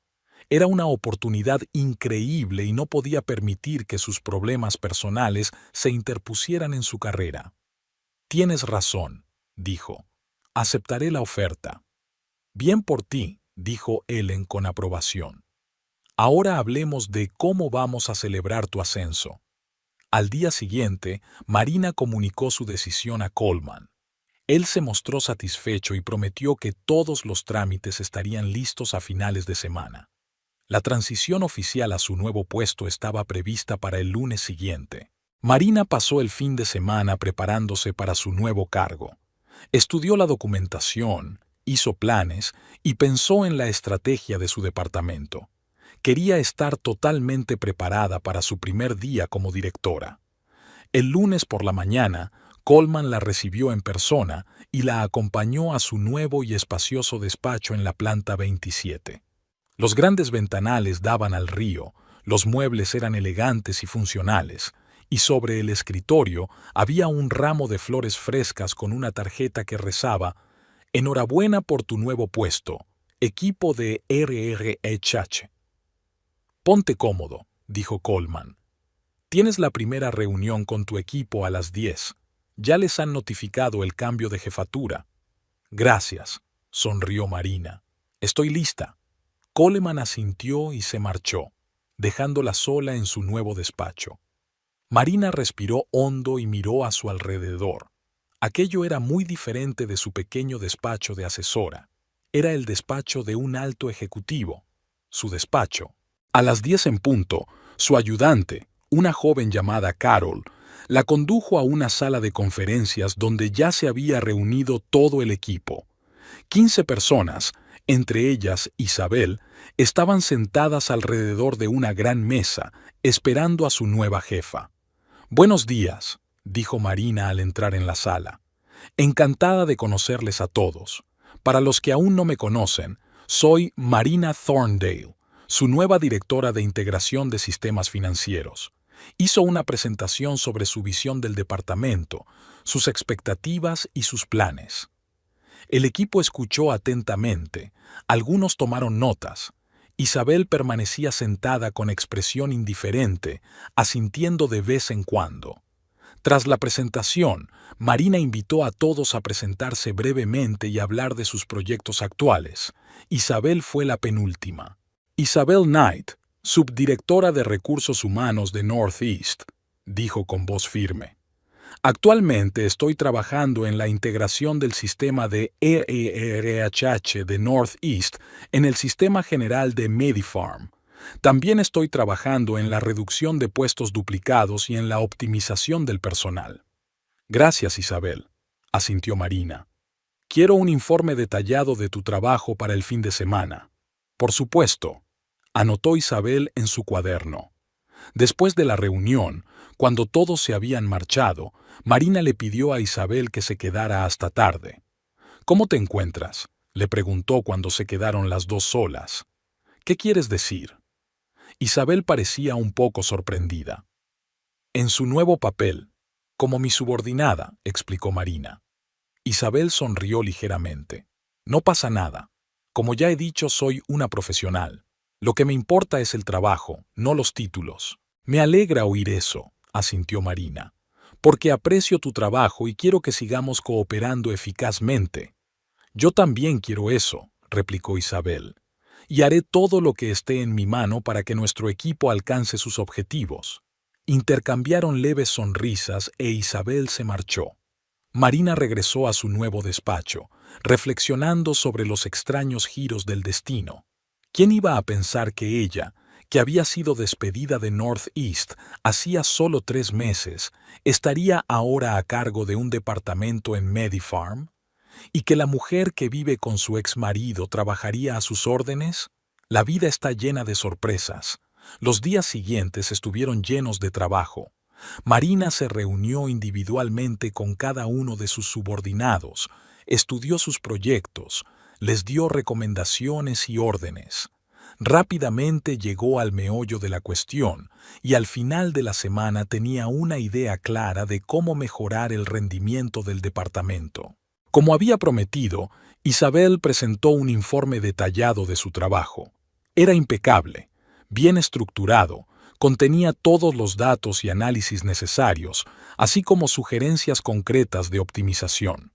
Speaker 1: Era una oportunidad increíble y no podía permitir que sus problemas personales se interpusieran en su carrera. «Tienes razón», dijo. «Aceptaré la oferta». «Bien por ti», dijo Ellen con aprobación. «Ahora hablemos de cómo vamos a celebrar tu ascenso». Al día siguiente, Marina comunicó su decisión a Coleman. Él se mostró satisfecho y prometió que todos los trámites estarían listos a finales de semana. La transición oficial a su nuevo puesto estaba prevista para el lunes siguiente. Marina pasó el fin de semana preparándose para su nuevo cargo. Estudió la documentación, hizo planes y pensó en la estrategia de su departamento. Quería estar totalmente preparada para su primer día como directora. El lunes por la mañana, Coleman la recibió en persona y la acompañó a su nuevo y espacioso despacho en la planta 27. Los grandes ventanales daban al río, los muebles eran elegantes y funcionales, y sobre el escritorio había un ramo de flores frescas con una tarjeta que rezaba: «Enhorabuena por tu nuevo puesto, equipo de RRHH». «Ponte cómodo», dijo Coleman. «Tienes la primera reunión con tu equipo a las 10. Ya les han notificado el cambio de jefatura». «Gracias», sonrió Marina. «Estoy lista». Coleman asintió y se marchó, dejándola sola en su nuevo despacho. Marina respiró hondo y miró a su alrededor. Aquello era muy diferente de su pequeño despacho de asesora. Era el despacho de un alto ejecutivo, su despacho. A las 10 en punto, su ayudante, una joven llamada Carol, la condujo a una sala de conferencias donde ya se había reunido todo el equipo. 15 personas, entre ellas Isabel, estaban sentadas alrededor de una gran mesa, esperando a su nueva jefa. «Buenos días», dijo Marina al entrar en la sala. «Encantada de conocerles a todos. Para los que aún no me conocen, soy Marina Thorndale, su nueva directora de Integración de Sistemas Financieros». Hizo una presentación sobre su visión del departamento, sus expectativas y sus planes. El equipo escuchó atentamente, algunos tomaron notas. Isabel permanecía sentada con expresión indiferente, asintiendo de vez en cuando. Tras la presentación, Marina invitó a todos a presentarse brevemente y hablar de sus proyectos actuales. Isabel fue la penúltima. «Isabel Knight, subdirectora de Recursos Humanos de Northeast», dijo con voz firme. «Actualmente estoy trabajando en la integración del sistema de RRHH de Northeast en el sistema general de MediPharm. También estoy trabajando en la reducción de puestos duplicados y en la optimización del personal». «Gracias, Isabel», asintió Marina. «Quiero un informe detallado de tu trabajo para el fin de semana». «Por supuesto», anotó Isabel en su cuaderno. Después de la reunión, cuando todos se habían marchado, Marina le pidió a Isabel que se quedara hasta tarde. «¿Cómo te encuentras?», le preguntó cuando se quedaron las dos solas. «¿Qué quieres decir?». Isabel parecía un poco sorprendida. «En su nuevo papel, como mi subordinada», explicó Marina. Isabel sonrió ligeramente. «No pasa nada. Como ya he dicho, soy una profesional. Lo que me importa es el trabajo, no los títulos». «Me alegra oír eso», asintió Marina, «porque aprecio tu trabajo y quiero que sigamos cooperando eficazmente». «Yo también quiero eso», replicó Isabel, «y haré todo lo que esté en mi mano para que nuestro equipo alcance sus objetivos». Intercambiaron leves sonrisas e Isabel se marchó. Marina regresó a su nuevo despacho, reflexionando sobre los extraños giros del destino. ¿Quién iba a pensar que ella, que había sido despedida de Northeast hacía solo 3 meses, estaría ahora a cargo de un departamento en Medifarm? ¿Y que la mujer que vive con su exmarido trabajaría a sus órdenes? La vida está llena de sorpresas. Los días siguientes estuvieron llenos de trabajo. Marina se reunió individualmente con cada uno de sus subordinados, estudió sus proyectos, les dio recomendaciones y órdenes. Rápidamente llegó al meollo de la cuestión y al final de la semana tenía una idea clara de cómo mejorar el rendimiento del departamento. Como había prometido, Isabel presentó un informe detallado de su trabajo. Era impecable, bien estructurado, contenía todos los datos y análisis necesarios, así como sugerencias concretas de optimización.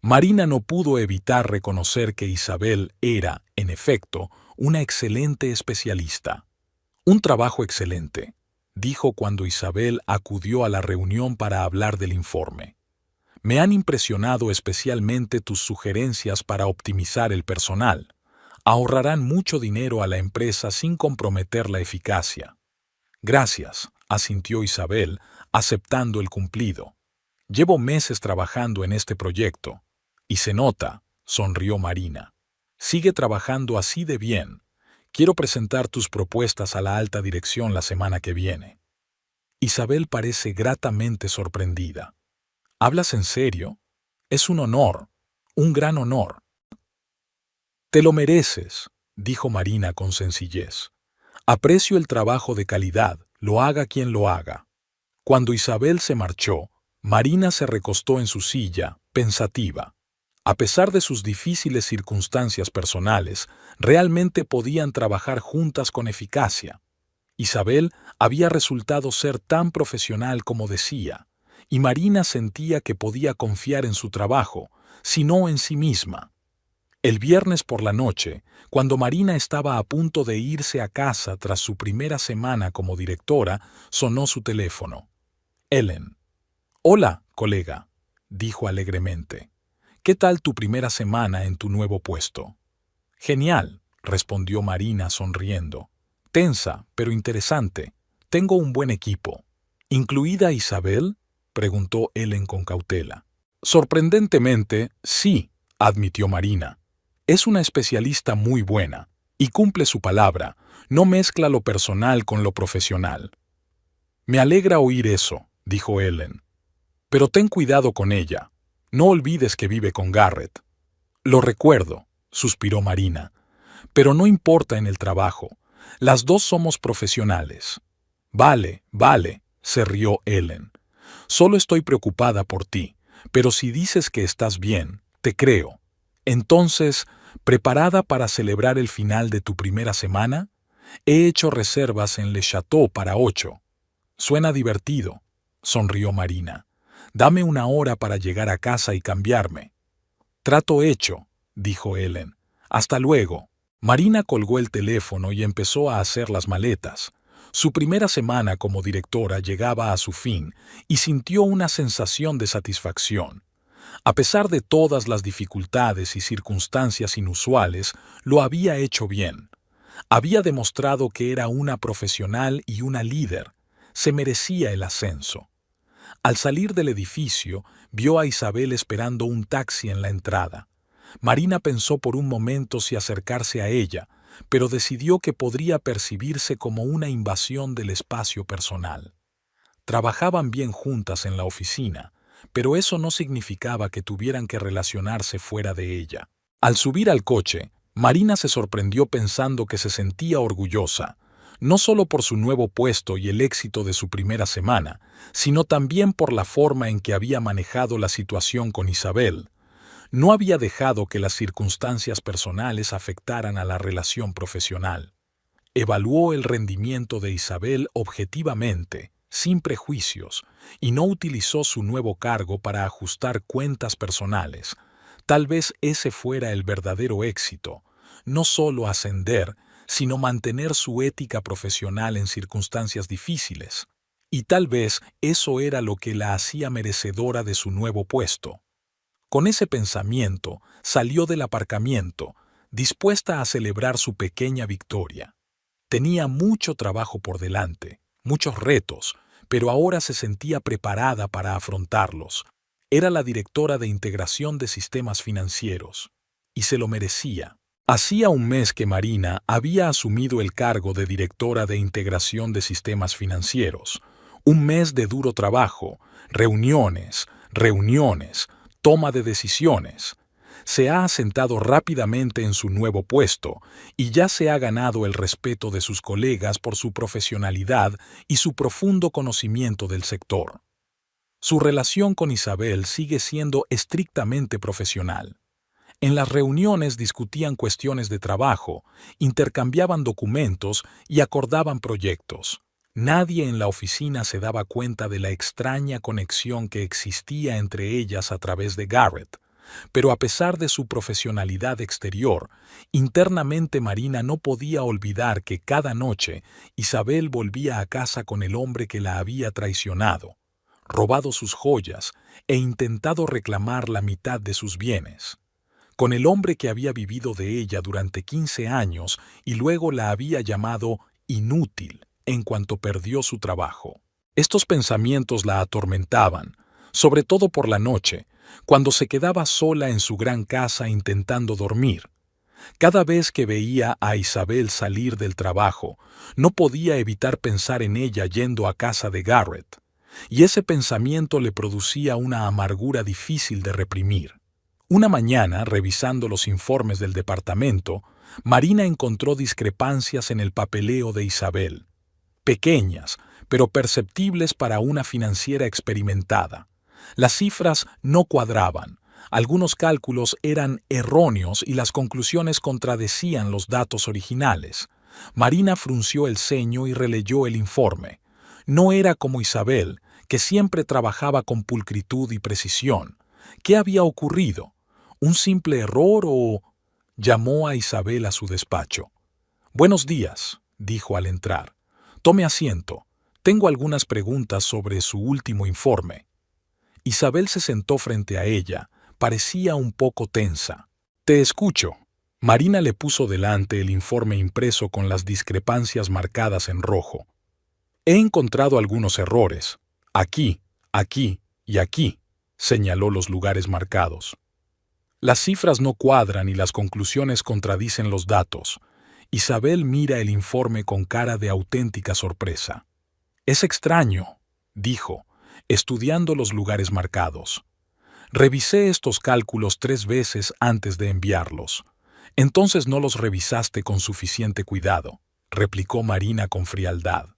Speaker 1: Marina no pudo evitar reconocer que Isabel era, en efecto, una excelente especialista. «Un trabajo excelente», dijo cuando Isabel acudió a la reunión para hablar del informe. «Me han impresionado especialmente tus sugerencias para optimizar el personal. Ahorrarán mucho dinero a la empresa sin comprometer la eficacia». «Gracias», asintió Isabel, aceptando el cumplido. «Llevo meses trabajando en este proyecto». «Y se nota», sonrió Marina. «Sigue trabajando así de bien. Quiero presentar tus propuestas a la alta dirección la semana que viene». Isabel parece gratamente sorprendida. «¿Hablas en serio? Es un honor, un gran honor». «Te lo mereces», dijo Marina con sencillez. «Aprecio el trabajo de calidad, lo haga quien lo haga». Cuando Isabel se marchó, Marina se recostó en su silla, pensativa. A pesar de sus difíciles circunstancias personales, realmente podían trabajar juntas con eficacia. Isabel había resultado ser tan profesional como decía, y Marina sentía que podía confiar en su trabajo, si no en sí misma. El viernes por la noche, cuando Marina estaba a punto de irse a casa tras su primera semana como directora, sonó su teléfono. Ellen. «Hola, colega», dijo alegremente. «¿Qué tal tu primera semana en tu nuevo puesto?» «Genial», respondió Marina sonriendo. «Tensa, pero interesante. Tengo un buen equipo». «¿Incluida Isabel?», preguntó Ellen con cautela. «Sorprendentemente, sí», admitió Marina. «Es una especialista muy buena, y cumple su palabra, no mezcla lo personal con lo profesional». «Me alegra oír eso», dijo Ellen. «Pero ten cuidado con ella. No olvides que vive con Garrett». «Lo recuerdo», suspiró Marina. «Pero no importa en el trabajo. Las dos somos profesionales». «Vale, vale», se rió Ellen. «Solo estoy preocupada por ti, pero si dices que estás bien, te creo. Entonces, ¿preparada para celebrar el final de tu primera semana? He hecho reservas en Le Chateau para 8. Suena divertido», sonrió Marina. «Dame una hora para llegar a casa y cambiarme». «Trato hecho», dijo Ellen. «Hasta luego». Marina colgó el teléfono y empezó a hacer las maletas. Su primera semana como directora llegaba a su fin y sintió una sensación de satisfacción. A pesar de todas las dificultades y circunstancias inusuales, lo había hecho bien. Había demostrado que era una profesional y una líder. Se merecía el ascenso. Al salir del edificio, vio a Isabel esperando un taxi en la entrada. Marina pensó por un momento si acercarse a ella, pero decidió que podría percibirse como una invasión del espacio personal. Trabajaban bien juntas en la oficina, pero eso no significaba que tuvieran que relacionarse fuera de ella. Al subir al coche, Marina se sorprendió pensando que se sentía orgullosa, no solo por su nuevo puesto y el éxito de su primera semana, sino también por la forma en que había manejado la situación con Isabel. No había dejado que las circunstancias personales afectaran a la relación profesional. Evaluó el rendimiento de Isabel objetivamente, sin prejuicios, y no utilizó su nuevo cargo para ajustar cuentas personales. Tal vez ese fuera el verdadero éxito, no solo ascender, sino mantener su ética profesional en circunstancias difíciles. Y tal vez eso era lo que la hacía merecedora de su nuevo puesto. Con ese pensamiento, salió del aparcamiento, dispuesta a celebrar su pequeña victoria. Tenía mucho trabajo por delante, muchos retos, pero ahora se sentía preparada para afrontarlos. Era la directora de integración de sistemas financieros, y se lo merecía. Hacía un mes que Marina había asumido el cargo de directora de integración de sistemas financieros. Un mes de duro trabajo, reuniones, toma de decisiones. Se ha asentado rápidamente en su nuevo puesto y ya se ha ganado el respeto de sus colegas por su profesionalidad y su profundo conocimiento del sector. Su relación con Isabel sigue siendo estrictamente profesional. En las reuniones discutían cuestiones de trabajo, intercambiaban documentos y acordaban proyectos. Nadie en la oficina se daba cuenta de la extraña conexión que existía entre ellas a través de Garrett. Pero a pesar de su profesionalidad exterior, internamente Marina no podía olvidar que cada noche Isabel volvía a casa con el hombre que la había traicionado, robado sus joyas e intentado reclamar la mitad de sus bienes. Con el hombre que había vivido de ella durante 15 años y luego la había llamado inútil en cuanto perdió su trabajo. Estos pensamientos la atormentaban, sobre todo por la noche, cuando se quedaba sola en su gran casa intentando dormir. Cada vez que veía a Isabel salir del trabajo, no podía evitar pensar en ella yendo a casa de Garrett, y ese pensamiento le producía una amargura difícil de reprimir. Una mañana, revisando los informes del departamento, Marina encontró discrepancias en el papeleo de Isabel. Pequeñas, pero perceptibles para una financiera experimentada. Las cifras no cuadraban, algunos cálculos eran erróneos y las conclusiones contradecían los datos originales. Marina frunció el ceño y releyó el informe. No era como Isabel, que siempre trabajaba con pulcritud y precisión. ¿Qué había ocurrido? ¿Un simple error o...? Llamó a Isabel a su despacho. «Buenos días», dijo al entrar. «Tome asiento. Tengo algunas preguntas sobre su último informe». Isabel se sentó frente a ella. Parecía un poco tensa. «Te escucho». Marina le puso delante el informe impreso con las discrepancias marcadas en rojo. «He encontrado algunos errores. Aquí, aquí y aquí», señaló los lugares marcados. «Las cifras no cuadran y las conclusiones contradicen los datos». Isabel mira el informe con cara de auténtica sorpresa. «Es extraño», dijo, estudiando los lugares marcados. «Revisé estos cálculos 3 veces antes de enviarlos. Entonces no los revisaste con suficiente cuidado», replicó Marina con frialdad.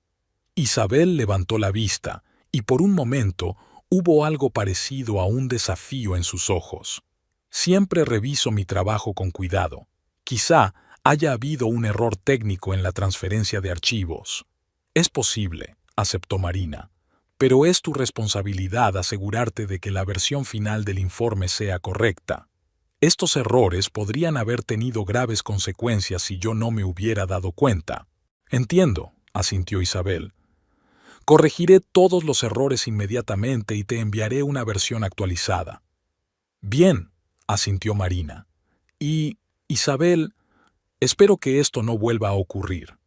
Speaker 1: Isabel levantó la vista y por un momento hubo algo parecido a un desafío en sus ojos. «Siempre reviso mi trabajo con cuidado. Quizá haya habido un error técnico en la transferencia de archivos». «Es posible», aceptó Marina, «pero es tu responsabilidad asegurarte de que la versión final del informe sea correcta. Estos errores podrían haber tenido graves consecuencias si yo no me hubiera dado cuenta». «Entiendo», asintió Isabel. «Corregiré todos los errores inmediatamente y te enviaré una versión actualizada». «Bien», asintió Marina. «Y, Isabel, espero que esto no vuelva a ocurrir».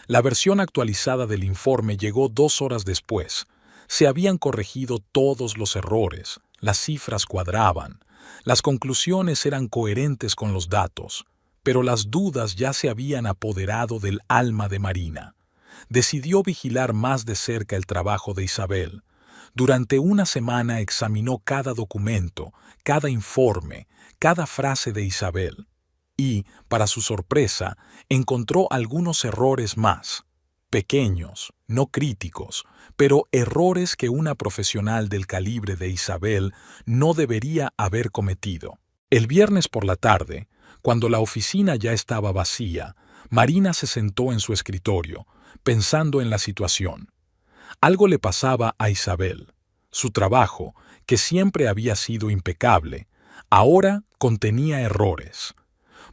Speaker 1: La versión actualizada del informe llegó 2 horas después. Se habían corregido todos los errores, las cifras cuadraban, las conclusiones eran coherentes con los datos, pero las dudas ya se habían apoderado del alma de Marina. Decidió vigilar más de cerca el trabajo de Isabel. Durante una semana examinó cada documento, cada informe, cada frase de Isabel. Y, para su sorpresa, encontró algunos errores más. Pequeños, no críticos, pero errores que una profesional del calibre de Isabel no debería haber cometido. El viernes por la tarde, cuando la oficina ya estaba vacía, Marina se sentó en su escritorio, pensando en la situación. Algo le pasaba a Isabel. Su trabajo, que siempre había sido impecable, ahora contenía errores.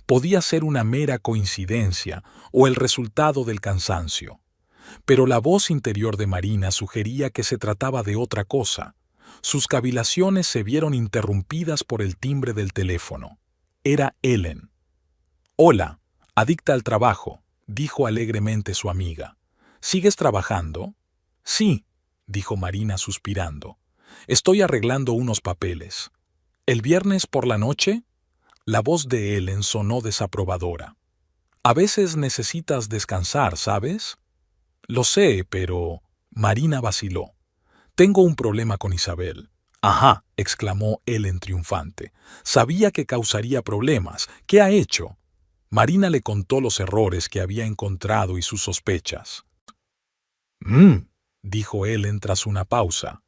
Speaker 1: Podía ser una mera coincidencia o el resultado del cansancio. Pero la voz interior de Marina sugería que se trataba de otra cosa. Sus cavilaciones se vieron interrumpidas por el timbre del teléfono. Era Ellen. «Hola, adicta al trabajo», dijo alegremente su amiga. «¿Sigues trabajando?» «Sí», dijo Marina suspirando. «Estoy arreglando unos papeles». «¿El viernes por la noche?» La voz de Ellen sonó desaprobadora. «A veces necesitas descansar, ¿sabes?» «Lo sé, pero...» Marina vaciló. «Tengo un problema con Isabel». «Ajá», exclamó Ellen triunfante. «Sabía que causaría problemas. ¿Qué ha hecho?» Marina le contó los errores que había encontrado y sus sospechas. Dijo Ellen tras una pausa.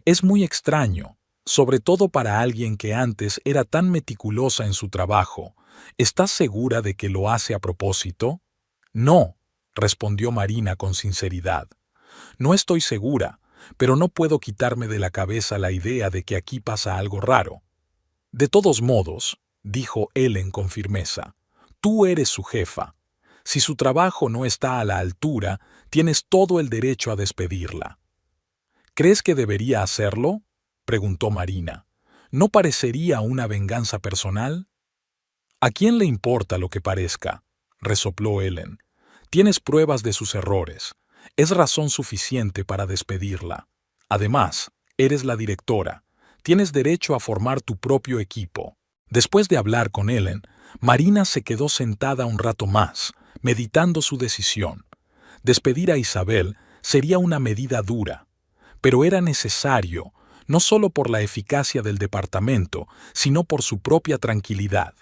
Speaker 1: «Es muy extraño, sobre todo para alguien que antes era tan meticulosa en su trabajo. ¿Estás segura de que lo hace a propósito?» «No», respondió Marina con sinceridad. «No estoy segura, pero no puedo quitarme de la cabeza la idea de que aquí pasa algo raro». «De todos modos», dijo Ellen con firmeza, «tú eres su jefa. Si su trabajo no está a la altura, tienes todo el derecho a despedirla». «¿Crees que debería hacerlo?», preguntó Marina. «¿No parecería una venganza personal?» «¿A quién le importa lo que parezca?», resopló Ellen. «Tienes pruebas de sus errores. Es razón suficiente para despedirla. Además, eres la directora. Tienes derecho a formar tu propio equipo». Después de hablar con Ellen, Marina se quedó sentada un rato más, meditando su decisión. Despedir a Isabel sería una medida dura, pero era necesario, no solo por la eficacia del departamento, sino por su propia tranquilidad.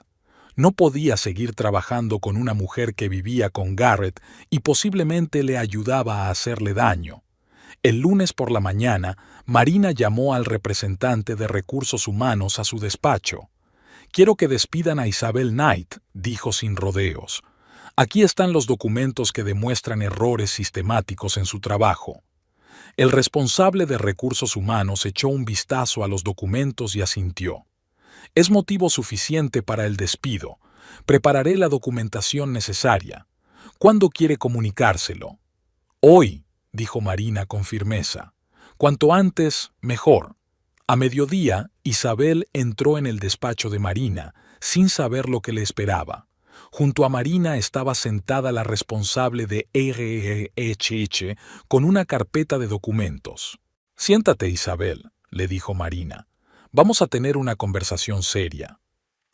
Speaker 1: No podía seguir trabajando con una mujer que vivía con Garrett y posiblemente le ayudaba a hacerle daño. El lunes por la mañana, Marina llamó al representante de Recursos Humanos a su despacho. «Quiero que despidan a Isabel Knight», dijo sin rodeos. «Aquí están los documentos que demuestran errores sistemáticos en su trabajo». El responsable de Recursos Humanos echó un vistazo a los documentos y asintió. «Es motivo suficiente para el despido. Prepararé la documentación necesaria. ¿Cuándo quiere comunicárselo?» «Hoy», dijo Marina con firmeza. «Cuanto antes, mejor». A mediodía, Isabel entró en el despacho de Marina, sin saber lo que le esperaba. Junto a Marina estaba sentada la responsable de RH con una carpeta de documentos. «Siéntate, Isabel», le dijo Marina. «Vamos a tener una conversación seria».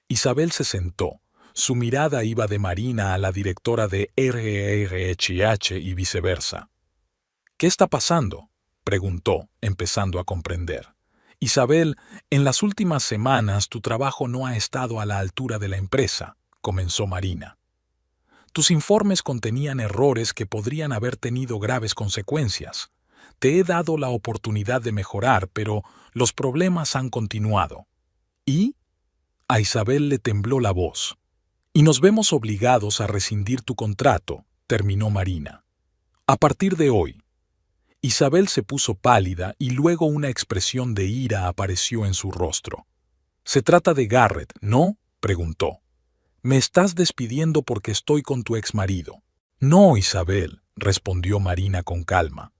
Speaker 1: Isabel se sentó. Su mirada iba de Marina a la directora de RH y viceversa. «¿Qué está pasando?», preguntó, empezando a comprender. «Isabel, en las últimas semanas tu trabajo no ha estado a la altura de la empresa», comenzó Marina. «Tus informes contenían errores que podrían haber tenido graves consecuencias. Te he dado la oportunidad de mejorar, pero los problemas han continuado». «¿Y?» A Isabel le tembló la voz. «Y nos vemos obligados a rescindir tu contrato», terminó Marina. «A partir de hoy». Isabel se puso pálida y luego una expresión de ira apareció en su rostro. «¿Se trata de Garrett, no?», preguntó. «Me estás despidiendo porque estoy con tu exmarido». «No, Isabel», respondió Marina con calma.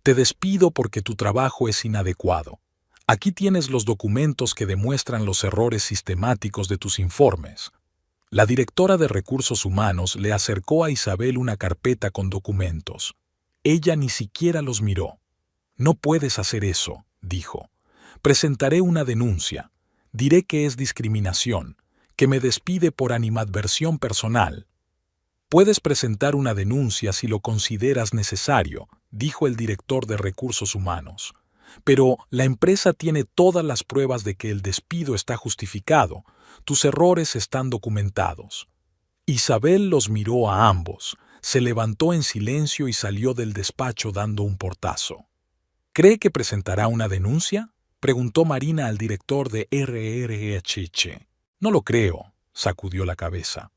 Speaker 1: «Te despido porque tu trabajo es inadecuado. Aquí tienes los documentos que demuestran los errores sistemáticos de tus informes». La directora de Recursos Humanos le acercó a Isabel una carpeta con documentos. Ella ni siquiera los miró. «No puedes hacer eso», dijo. «Presentaré una denuncia. Diré que es discriminación, que me despide por animadversión personal. Puedes presentar una denuncia si lo consideras necesario, dijo el director de Recursos Humanos. Pero la empresa tiene todas las pruebas de que el despido está justificado. Tus errores están documentados. Isabel los miró a ambos, se levantó en silencio y salió del despacho dando un portazo. ¿Cree que presentará una denuncia?, preguntó Marina al director de RRH. No lo creo, sacudió la cabeza.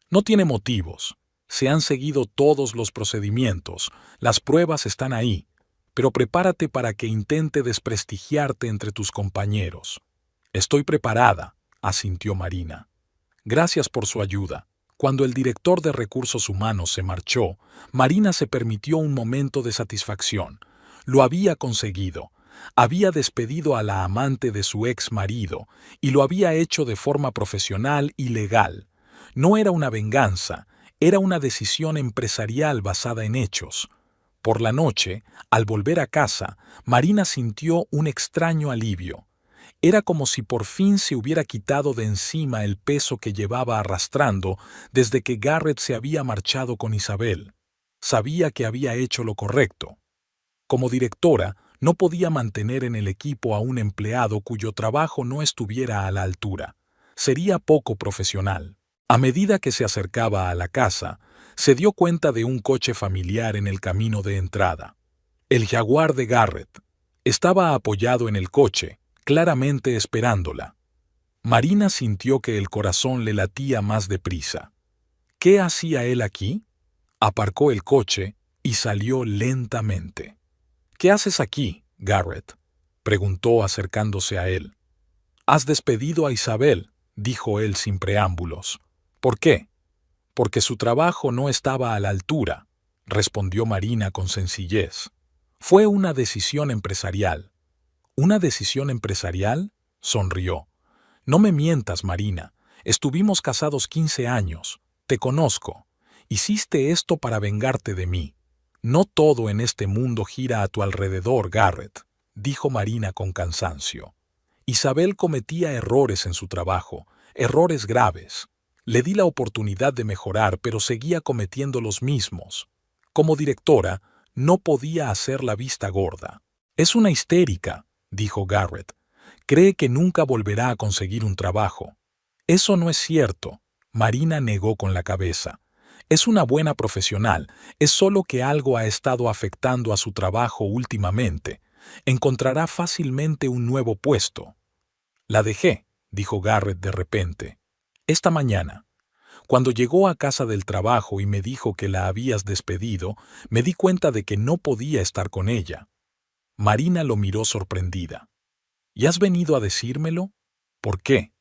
Speaker 1: No tiene motivos. Se han seguido todos los procedimientos, las pruebas están ahí, pero prepárate para que intente desprestigiarte entre tus compañeros. Estoy preparada, asintió Marina. Gracias por su ayuda. Cuando el director de Recursos Humanos se marchó, Marina se permitió un momento de satisfacción. Lo había conseguido. Había despedido a la amante de su ex marido y lo había hecho de forma profesional y legal. No era una venganza, era una decisión empresarial basada en hechos. Por la noche, al volver a casa, Marina sintió un extraño alivio. Era como si por fin se hubiera quitado de encima el peso que llevaba arrastrando desde que Garrett se había marchado con Isabel. Sabía que había hecho lo correcto. Como directora, no podía mantener en el equipo a un empleado cuyo trabajo no estuviera a la altura. Sería poco profesional. A medida que se acercaba a la casa, se dio cuenta de un coche familiar en el camino de entrada. El Jaguar de Garrett. Estaba apoyado en el coche, claramente esperándola. Marina sintió que el corazón le latía más deprisa. ¿Qué hacía él aquí? Aparcó el coche y salió lentamente. ¿Qué haces aquí, Garrett?, preguntó acercándose a él. Has despedido a Isabel, dijo él sin preámbulos. ¿Por qué? Porque su trabajo no estaba a la altura, respondió Marina con sencillez. Fue una decisión empresarial. ¿Una decisión empresarial?, sonrió. No me mientas, Marina. Estuvimos casados 15 años. Te conozco. Hiciste esto para vengarte de mí. No todo en este mundo gira a tu alrededor, Garrett, dijo Marina con cansancio. Isabel cometía errores en su trabajo, errores graves. Le di la oportunidad de mejorar, pero seguía cometiendo los mismos. Como directora, no podía hacer la vista gorda. Es una histérica, dijo Garrett. Cree que nunca volverá a conseguir un trabajo. Eso no es cierto, Marina negó con la cabeza. Es una buena profesional, es solo que algo ha estado afectando a su trabajo últimamente. Encontrará fácilmente un nuevo puesto. La dejé, dijo Garrett de repente. Esta mañana. Cuando llegó a casa del trabajo y me dijo que la habías despedido, me di cuenta de que no podía estar con ella. Marina lo miró sorprendida. ¿Y has venido a decírmelo? ¿Por qué?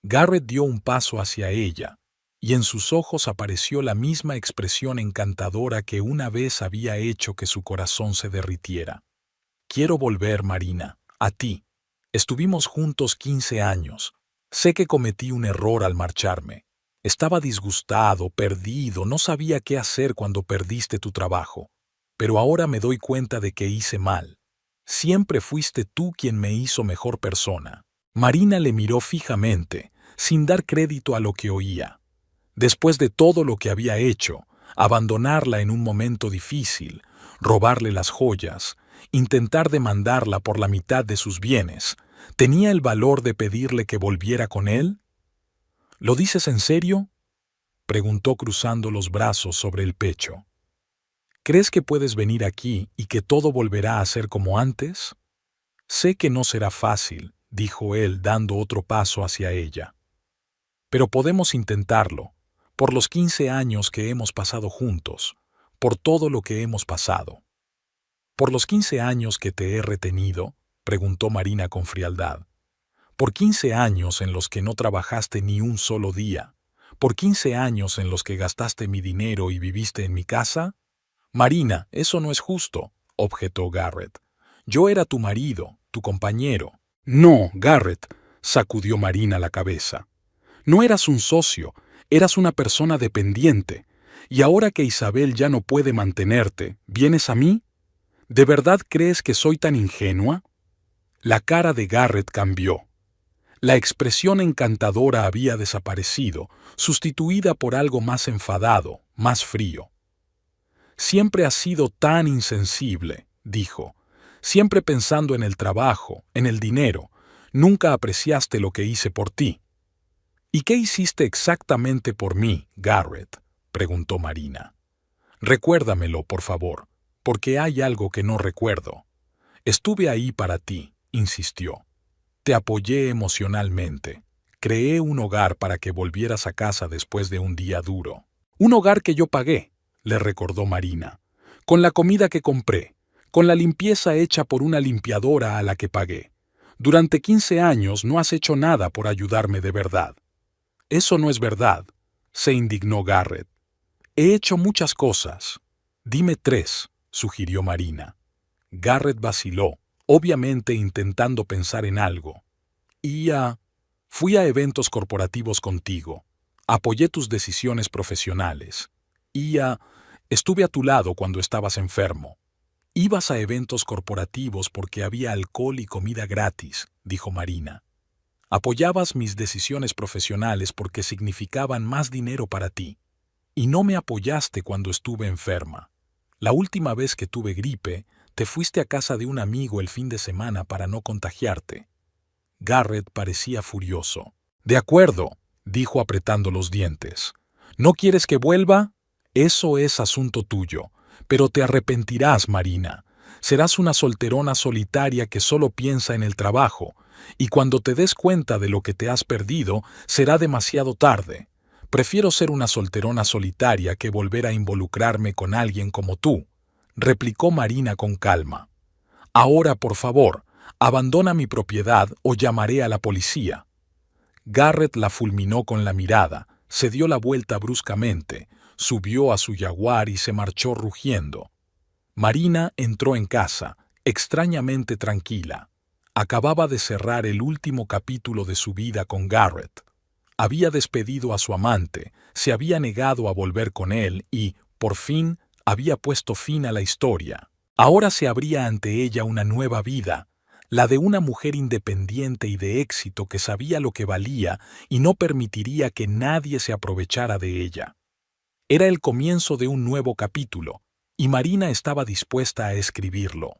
Speaker 1: Garrett dio un paso hacia ella, y en sus ojos apareció la misma expresión encantadora que una vez había hecho que su corazón se derritiera. Quiero volver, Marina, a ti. Estuvimos juntos 15 años. Sé que cometí un error al marcharme. Estaba disgustado, perdido, no sabía qué hacer cuando perdiste tu trabajo. Pero ahora me doy cuenta de que hice mal. Siempre fuiste tú quien me hizo mejor persona. Marina le miró fijamente, sin dar crédito a lo que oía. Después de todo lo que había hecho, abandonarla en un momento difícil, robarle las joyas, intentar demandarla por la mitad de sus bienes, ¿tenía el valor de pedirle que volviera con él? ¿Lo dices en serio?, preguntó cruzando los brazos sobre el pecho. ¿Crees que puedes venir aquí y que todo volverá a ser como antes? Sé que no será fácil, dijo él dando otro paso hacia ella. Pero podemos intentarlo, por los 15 años que hemos pasado juntos, por todo lo que hemos pasado. ¿Por los 15 años que te he retenido?, preguntó Marina con frialdad. ¿Por 15 años en los que no trabajaste ni un solo día? ¿Por 15 años en los que gastaste mi dinero y viviste en mi casa? Marina, eso no es justo, objetó Garrett. Yo era tu marido, tu compañero. No, Garrett, sacudió Marina la cabeza. No eras un socio, eras una persona dependiente. Y ahora que Isabel ya no puede mantenerte, ¿vienes a mí? ¿De verdad crees que soy tan ingenua? La cara de Garrett cambió. La expresión encantadora había desaparecido, sustituida por algo más enfadado, más frío. «Siempre has sido tan insensible», dijo. «Siempre pensando en el trabajo, en el dinero. Nunca apreciaste lo que hice por ti». «¿Y qué hiciste exactamente por mí, Garrett?», preguntó Marina. «Recuérdamelo, por favor, porque hay algo que no recuerdo». «Estuve ahí para ti», insistió. «Te apoyé emocionalmente. Creé un hogar para que volvieras a casa después de un día duro». «Un hogar que yo pagué», le recordó Marina. «Con la comida que compré, con la limpieza hecha por una limpiadora a la que pagué. Durante 15 años no has hecho nada por ayudarme de verdad». «Eso no es verdad», se indignó Garrett. «He hecho muchas cosas». «Dime 3», sugirió Marina. Garrett vaciló, obviamente intentando pensar en algo. Fui a eventos corporativos contigo. Apoyé tus decisiones profesionales. Estuve a tu lado cuando estabas enfermo». «Ibas a eventos corporativos porque había alcohol y comida gratis», dijo Marina. «Apoyabas mis decisiones profesionales porque significaban más dinero para ti. Y no me apoyaste cuando estuve enferma. La última vez que tuve gripe, te fuiste a casa de un amigo el fin de semana para no contagiarte». Garrett parecía furioso. «De acuerdo», dijo apretando los dientes. «¿No quieres que vuelva? Eso es asunto tuyo. Pero te arrepentirás, Marina. Serás una solterona solitaria que solo piensa en el trabajo, y cuando te des cuenta de lo que te has perdido, será demasiado tarde. Prefiero ser una solterona solitaria que volver a involucrarme con alguien como tú», replicó Marina con calma. «Ahora, por favor, abandona mi propiedad o llamaré a la policía». Garrett la fulminó con la mirada, se dio la vuelta bruscamente, subió a su jaguar y se marchó rugiendo. Marina entró en casa, extrañamente tranquila. Acababa de cerrar el último capítulo de su vida con Garrett. Había despedido a su amante, se había negado a volver con él y, por fin, había puesto fin a la historia. Ahora se abría ante ella una nueva vida, la de una mujer independiente y de éxito que sabía lo que valía y no permitiría que nadie se aprovechara de ella. Era el comienzo de un nuevo capítulo, y Marina estaba dispuesta a escribirlo.